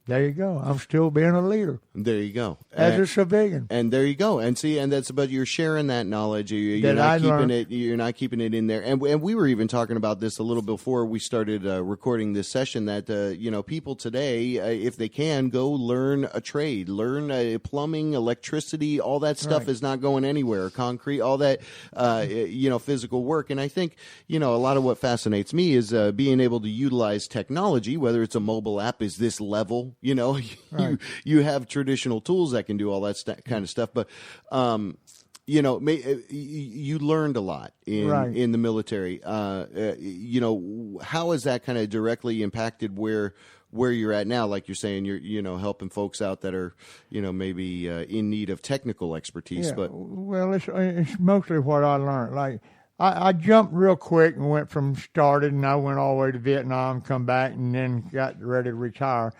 There you go. I'm still being a leader. There you go. As a civilian. And there you go. And see, and that's about you're sharing that knowledge. You're That not I keeping learned. it. You're not keeping it in there. And we were even talking about this a little before we started recording this session. That you know, people today, if they can, go learn a trade, learn plumbing, electricity. All that stuff is not going anywhere. Concrete, all that you know, physical work. And I think, you know, a lot of what fascinates me is being able to utilize technology, whether it's a mobile app, is this level, you know. You have traditional tools that can do all that kind of stuff, but you know, you learned a lot in the military. You know, how has that kind of directly impacted where you're at now? Like you're saying, you're, you know, helping folks out that are, you know, maybe in need of technical expertise. But well, it's mostly what I learned. Like I jumped real quick and went from started, and I went all the way to Vietnam, come back, and then got ready to retire.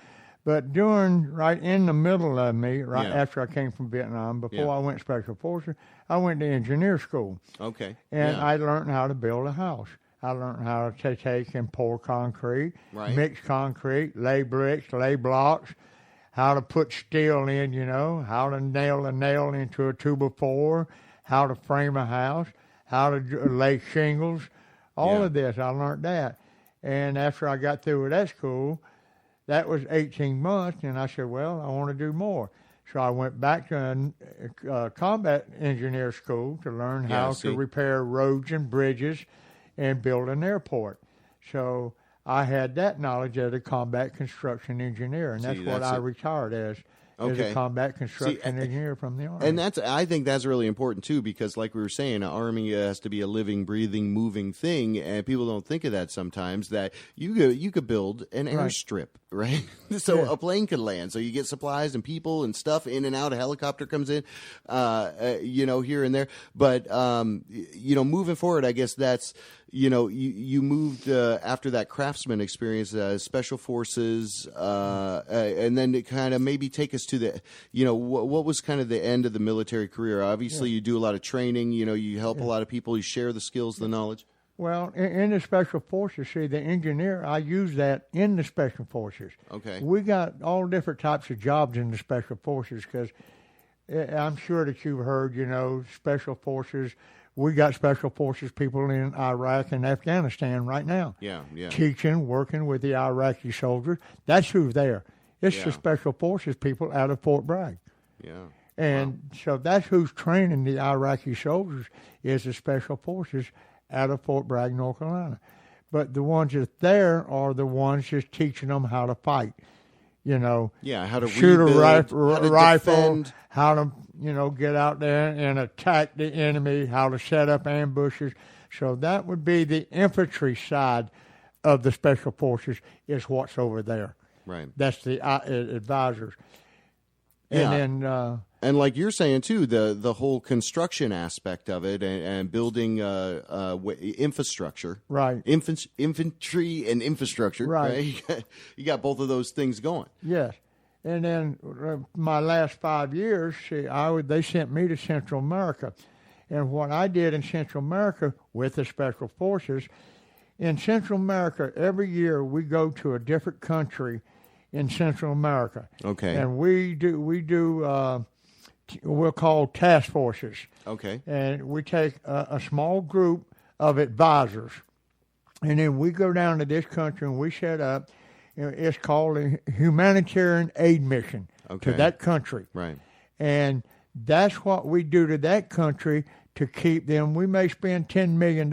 But right in the middle of me, after I came from Vietnam, before I went Special Forces, I went to engineer school. Okay. And I learned how to build a house. I learned how to take and pour concrete, mix concrete, lay bricks, lay blocks, how to put steel in, you know, how to nail a nail into a 2x4, how to frame a house, how to lay shingles, all of this. I learned that. And after I got through with that school, that was 18 months, and I said, well, I want to do more. So I went back to a combat engineer school to learn how to repair roads and bridges and build an airport. So I had that knowledge as a combat construction engineer, and that's what I retired as a combat construction engineer from the Army. And I think that's really important too, because like we were saying, an Army has to be a living, breathing, moving thing, and people don't think of that sometimes, that you could build an airstrip, right? So a plane could land, so you get supplies and people and stuff in and out, a helicopter comes in, you know, here and there. But, you know, moving forward, I guess that's, you know, you moved after that craftsman experience, Special Forces, and then to kind of maybe take us to the, you know, what was kind of the end of the military career? Obviously, you do a lot of training, you know, you help a lot of people, you share the skills, the knowledge. Well, in the Special Forces, see, the engineer, I use that in the Special Forces. Okay. We got all different types of jobs in the Special Forces because I'm sure that you've heard, you know, Special Forces. We got Special Forces people in Iraq and Afghanistan right now. Yeah. Teaching, working with the Iraqi soldiers. That's who's there. It's the Special Forces people out of Fort Bragg. Yeah. And so that's who's training the Iraqi soldiers is the Special Forces out of Fort Bragg, North Carolina. But the ones that's there are the ones just teaching them how to fight. how to shoot rebuild, a how to rifle, defend. how to get out there and attack the enemy, how to set up ambushes. So that would be the infantry side of the Special Forces is what's over there. Right. That's the advisors. And then, and like you're saying too, the whole construction aspect of it and building infrastructure, right? Infantry and infrastructure, right? You got both of those things going. Yes. And then my last 5 years, they sent me to Central America, and what I did in Central America with the Special Forces, in Central America, every year we go to a different country in Central America. Okay. And we do we're called task forces. Okay. And we take a small group of advisors, and then we go down to this country and we set up, it's called a humanitarian aid mission to that country. Right. And that's what we do to that country to keep them. We may spend $10 million,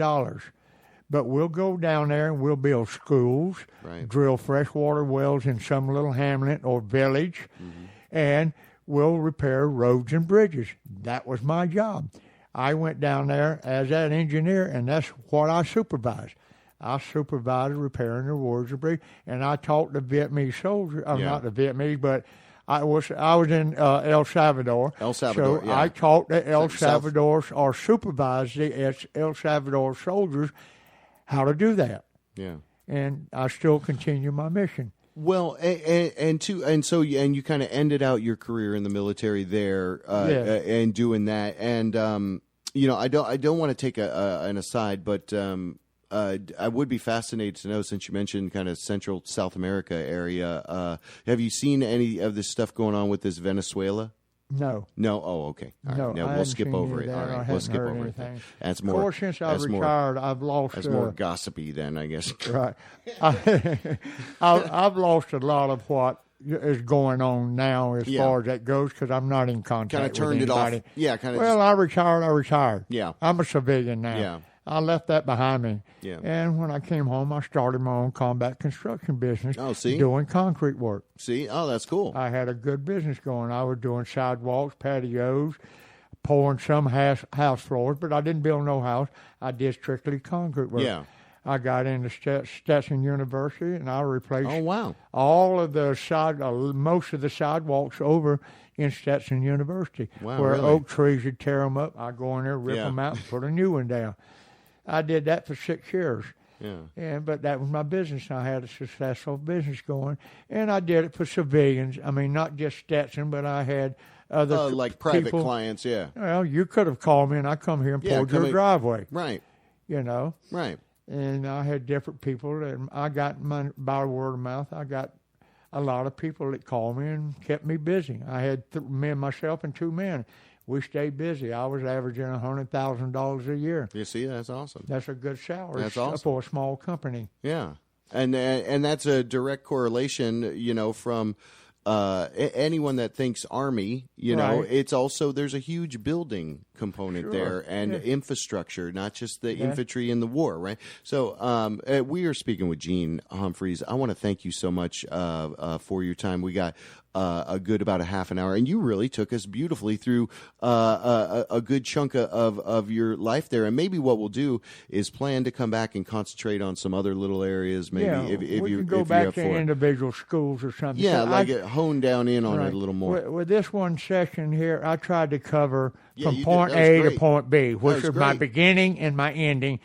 but we'll go down there and we'll build schools, drill freshwater wells in some little hamlet or village, and we'll repair roads and bridges. That was my job. I went down there as that engineer, and that's what I supervised. I supervised repairing the roads and bridges, and I taught the Vietnamese soldiers, not the Vietnamese, but I was in El Salvador. So I taught the El Salvador, or supervised the El Salvador soldiers how to do that. Yeah. And I still continue my mission. Well, and you kind of ended out your career in the military there, and doing that. And I don't want to take an aside, but I would be fascinated to know, since you mentioned kind of Central South America area, have you seen any of this stuff going on with this Venezuela? No. Oh, okay. All right. No, we'll skip over it. All right, we'll skip over it. That's more. Of course, since I've retired, I've lost. That's more gossipy then, I guess. Right. I've lost a lot of what is going on now as far as that goes, because I'm not in contact kind of turned with anybody. it off. Yeah, kind of. Well, I retired. Yeah. I'm a civilian now. Yeah. I left that behind me. Yeah. And when I came home, I started my own combat construction business. Oh, see? Doing concrete work. See? Oh, that's cool. I had a good business going. I was doing sidewalks, patios, pouring some house floors, but I didn't build no house. I did strictly concrete work. Yeah. I got into Stetson University, and I replaced all of the most of the sidewalks over in Stetson University. Wow, where really? oak trees would tear them up. I go in there, rip them out, and put a new one down. I did that for 6 years. Yeah. But that was my business. I had a successful business going, and I did it for civilians. I mean, not just Stetson, but I had other like private people. clients. Yeah. Well, you could have called me, and I come here and poured your driveway. Right. Right. And I had different people that I got by word of mouth. I got a lot of people that called me and kept me busy. I had me and myself and 2 men. We stayed busy. I was averaging $100,000 a year. You see, that's awesome. That's a good salary. That's awesome for a small company. Yeah, and that's a direct correlation, from anyone that thinks Army. It's also, there's a huge building component there and infrastructure, not just the infantry in the war, right? So we are speaking with Gene Humphries. I want to thank you so much for your time. We got a good about a half an hour, and you really took us beautifully through a good chunk of your life there. And maybe what we'll do is plan to come back and concentrate on some other little areas. Maybe if we you can go back to individual schools or something. Yeah, hone down in on it a little more. With this one session here, I tried to cover from point A to point B, which was my beginning and my ending,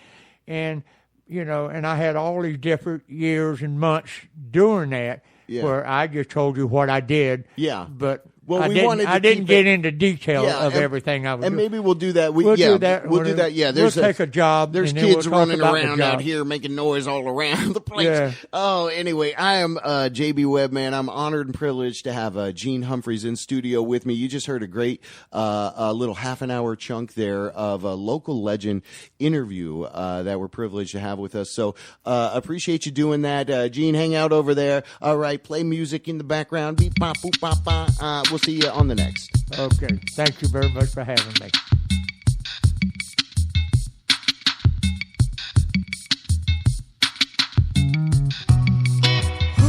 and and I had all these different years and months during that. Yeah. Where I just told you what I did. Yeah. But Well, I didn't get into detail of everything I was doing. And maybe we'll do that. We'll do that. We'll do that. Yeah, we'll take a job. There's and then kids we'll running talk about around the job. out here making noise all around the place. Yeah. Oh, anyway, I am JB Webb, man. I'm honored and privileged to have Gene Humphries in studio with me. You just heard a great little half an hour chunk there of a local legend interview that we're privileged to have with us. So appreciate you doing that. Gene, hang out over there. All right, play music in the background. Beep, bop, boop, bop, bop. We'll see you on the next. Okay. Thank you very much for having me. Ooh,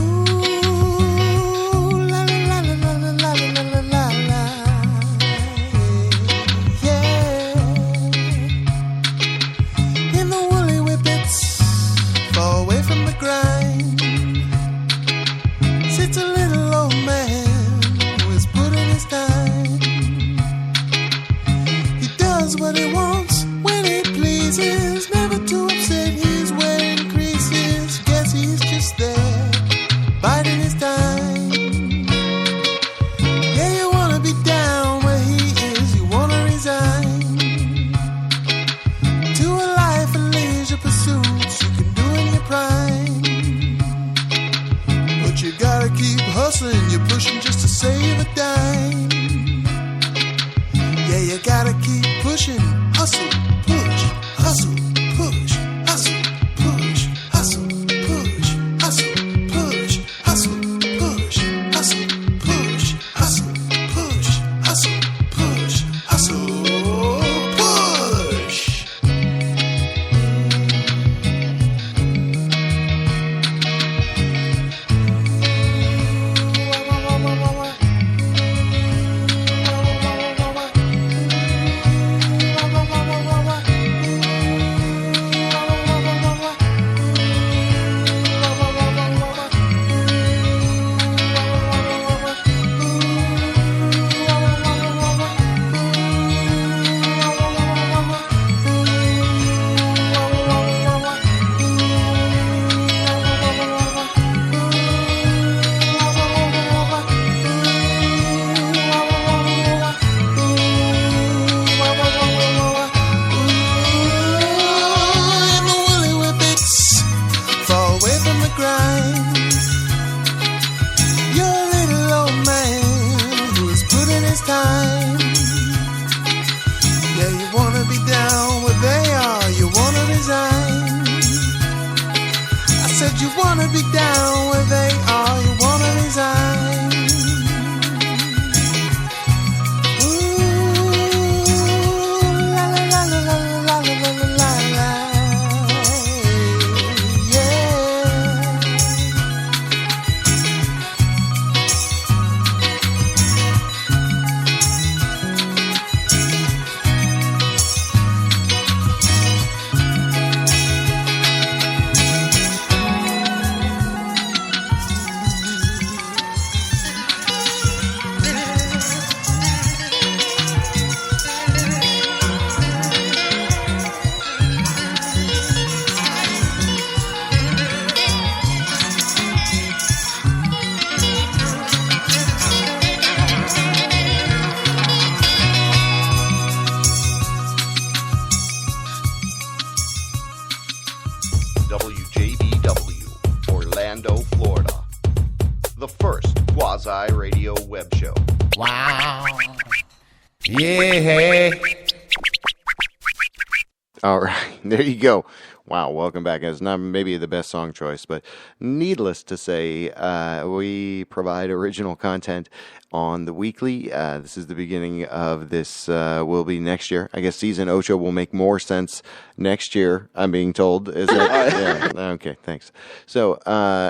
hustling, you're pushing just to save a dime. Yeah, you gotta keep pushing, hustle, push, hustle, push, hustle, push, hustle, push, hustle, push, hustle, push, hustle, push, hustle, push, hustle, push, hustle, push. You wanna be down where they are, you wanna resign. Ooh, la la la la la la la la la la, WJBW, Orlando, Florida. The first quasi-radio web show. Wow. Yeah. All right, there you go. Wow, welcome back. It's not maybe the best song choice, but needless to say, we provide original content on the weekly. This is the beginning of this, will be next year. I guess season Ocho will make more sense next year, I'm being told. Is that? Yeah. Okay, thanks. So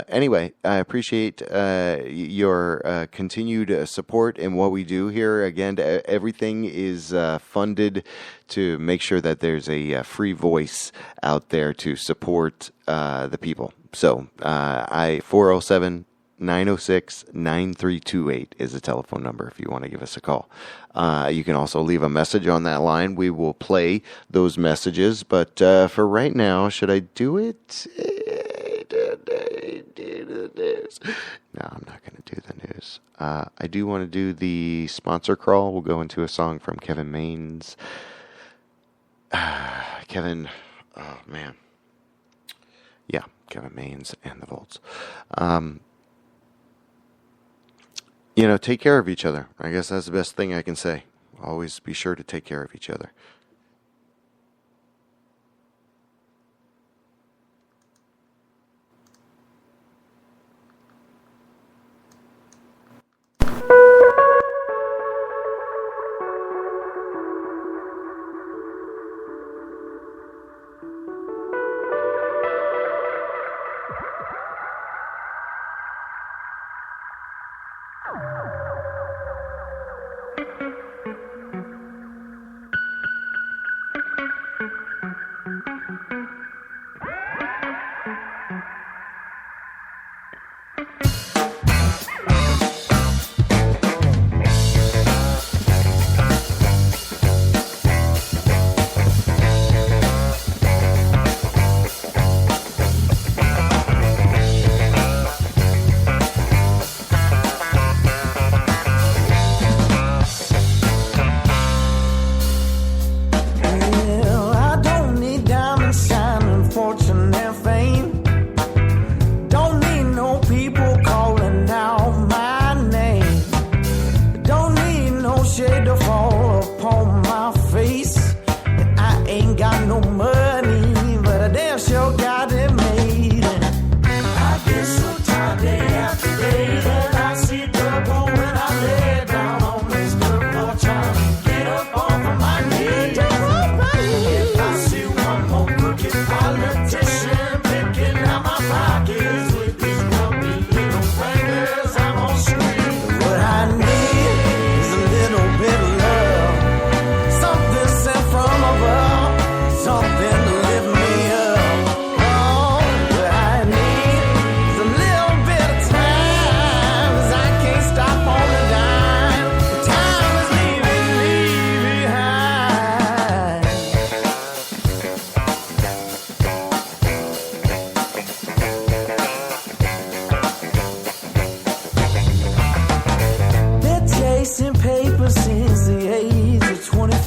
anyway, I appreciate your continued support in what we do here. Again, everything is funded to make sure that there's a free voice out there to support the people. So 407-906-9328 is the telephone number if you want to give us a call. You can also leave a message on that line. We will play those messages. But for right now, should I do it? No, I'm not going to do the news. I do want to do the sponsor crawl. We'll go into a song from Kevin Maines. Kevin, oh man. Yeah, Kevin Maines and the Volts. Take care of each other. I guess that's the best thing I can say. Always be sure to take care of each other.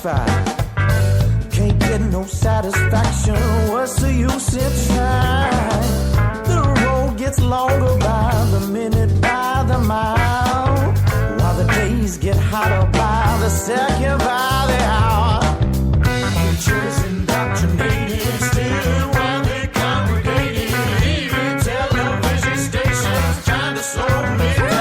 satisfied. Can't get no satisfaction. What's the use in trying? The road gets longer by the minute, by the mile, while the days get hotter by the second, by the hour. Preachers indoctrinated, still while they congregated, even television stations trying to slow me down.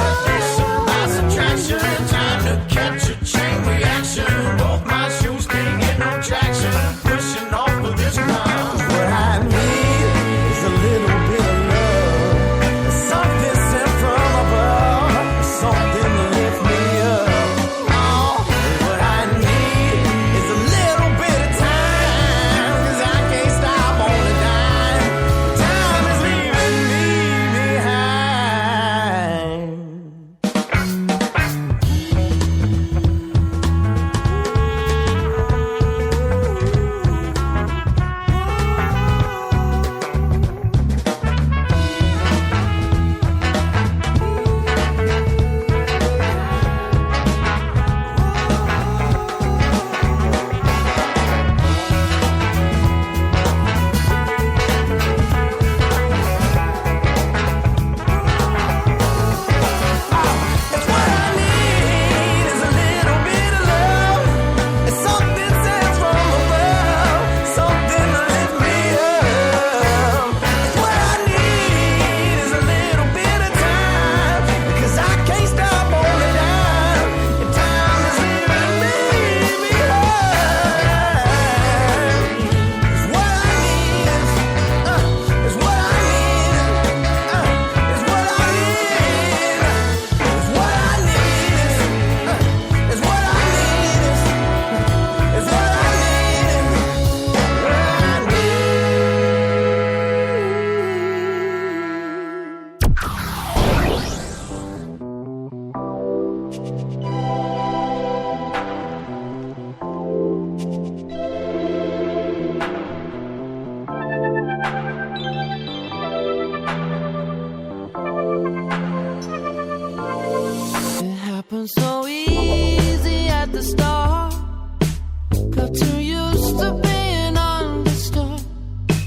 Addition by subtraction, time to catch a chain reaction. Both my shoes can't get no traction, pushing off of this ground. What I need is a little bit of love, something sent from above, something to lift me up. Oh, what I need is a little bit of time, 'cause I can't stop on a dime. Time is leaving me behind. It's what I need is a little bit of love, and something sent from above, something to lift me up. It's what I need is a little bit of time, because I can't stop on a dime, and time is leaving me behind. It's what I need is what I need is what I need. It's what I need is what I need is what I It happened so easy at the start. Got too used to being understood.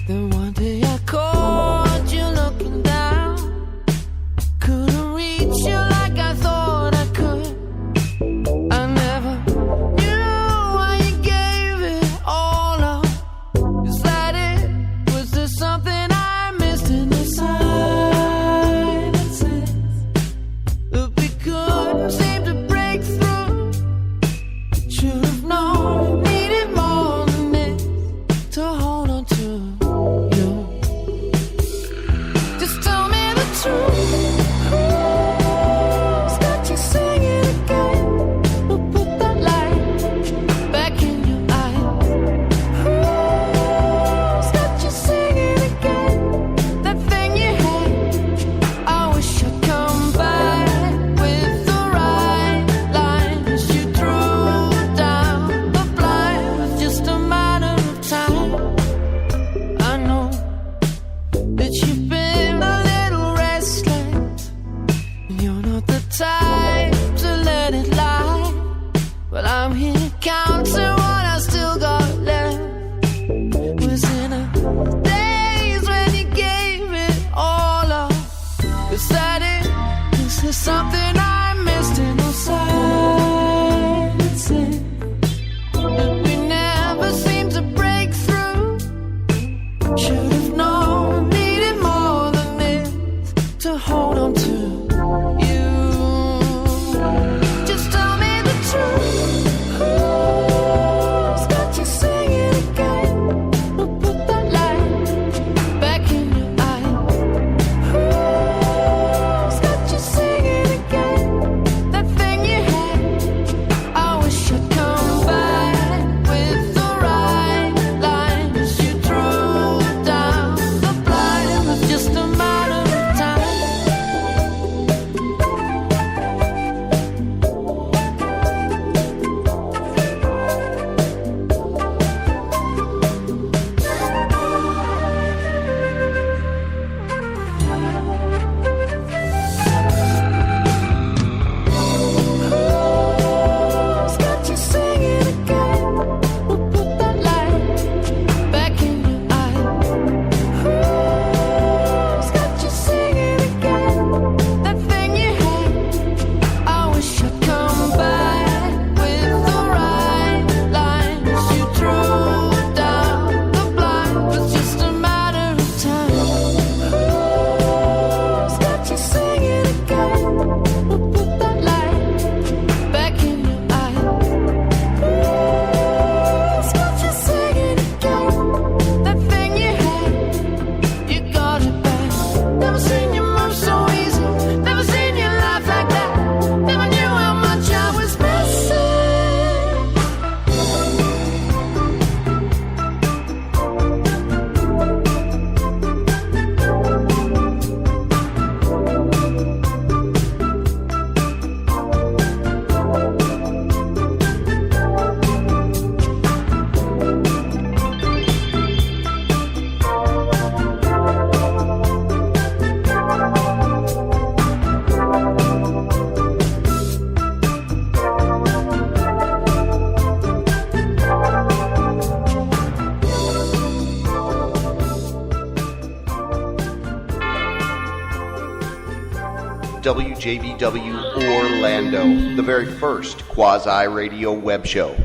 Then one day I caught you looking down. Couldn't reach you like I thought I could. I never knew why you gave it all up. Is that it? Was there something I missed in the silences that we couldn't seem to break through? WJBW Orlando, the very first quasi-radio web show.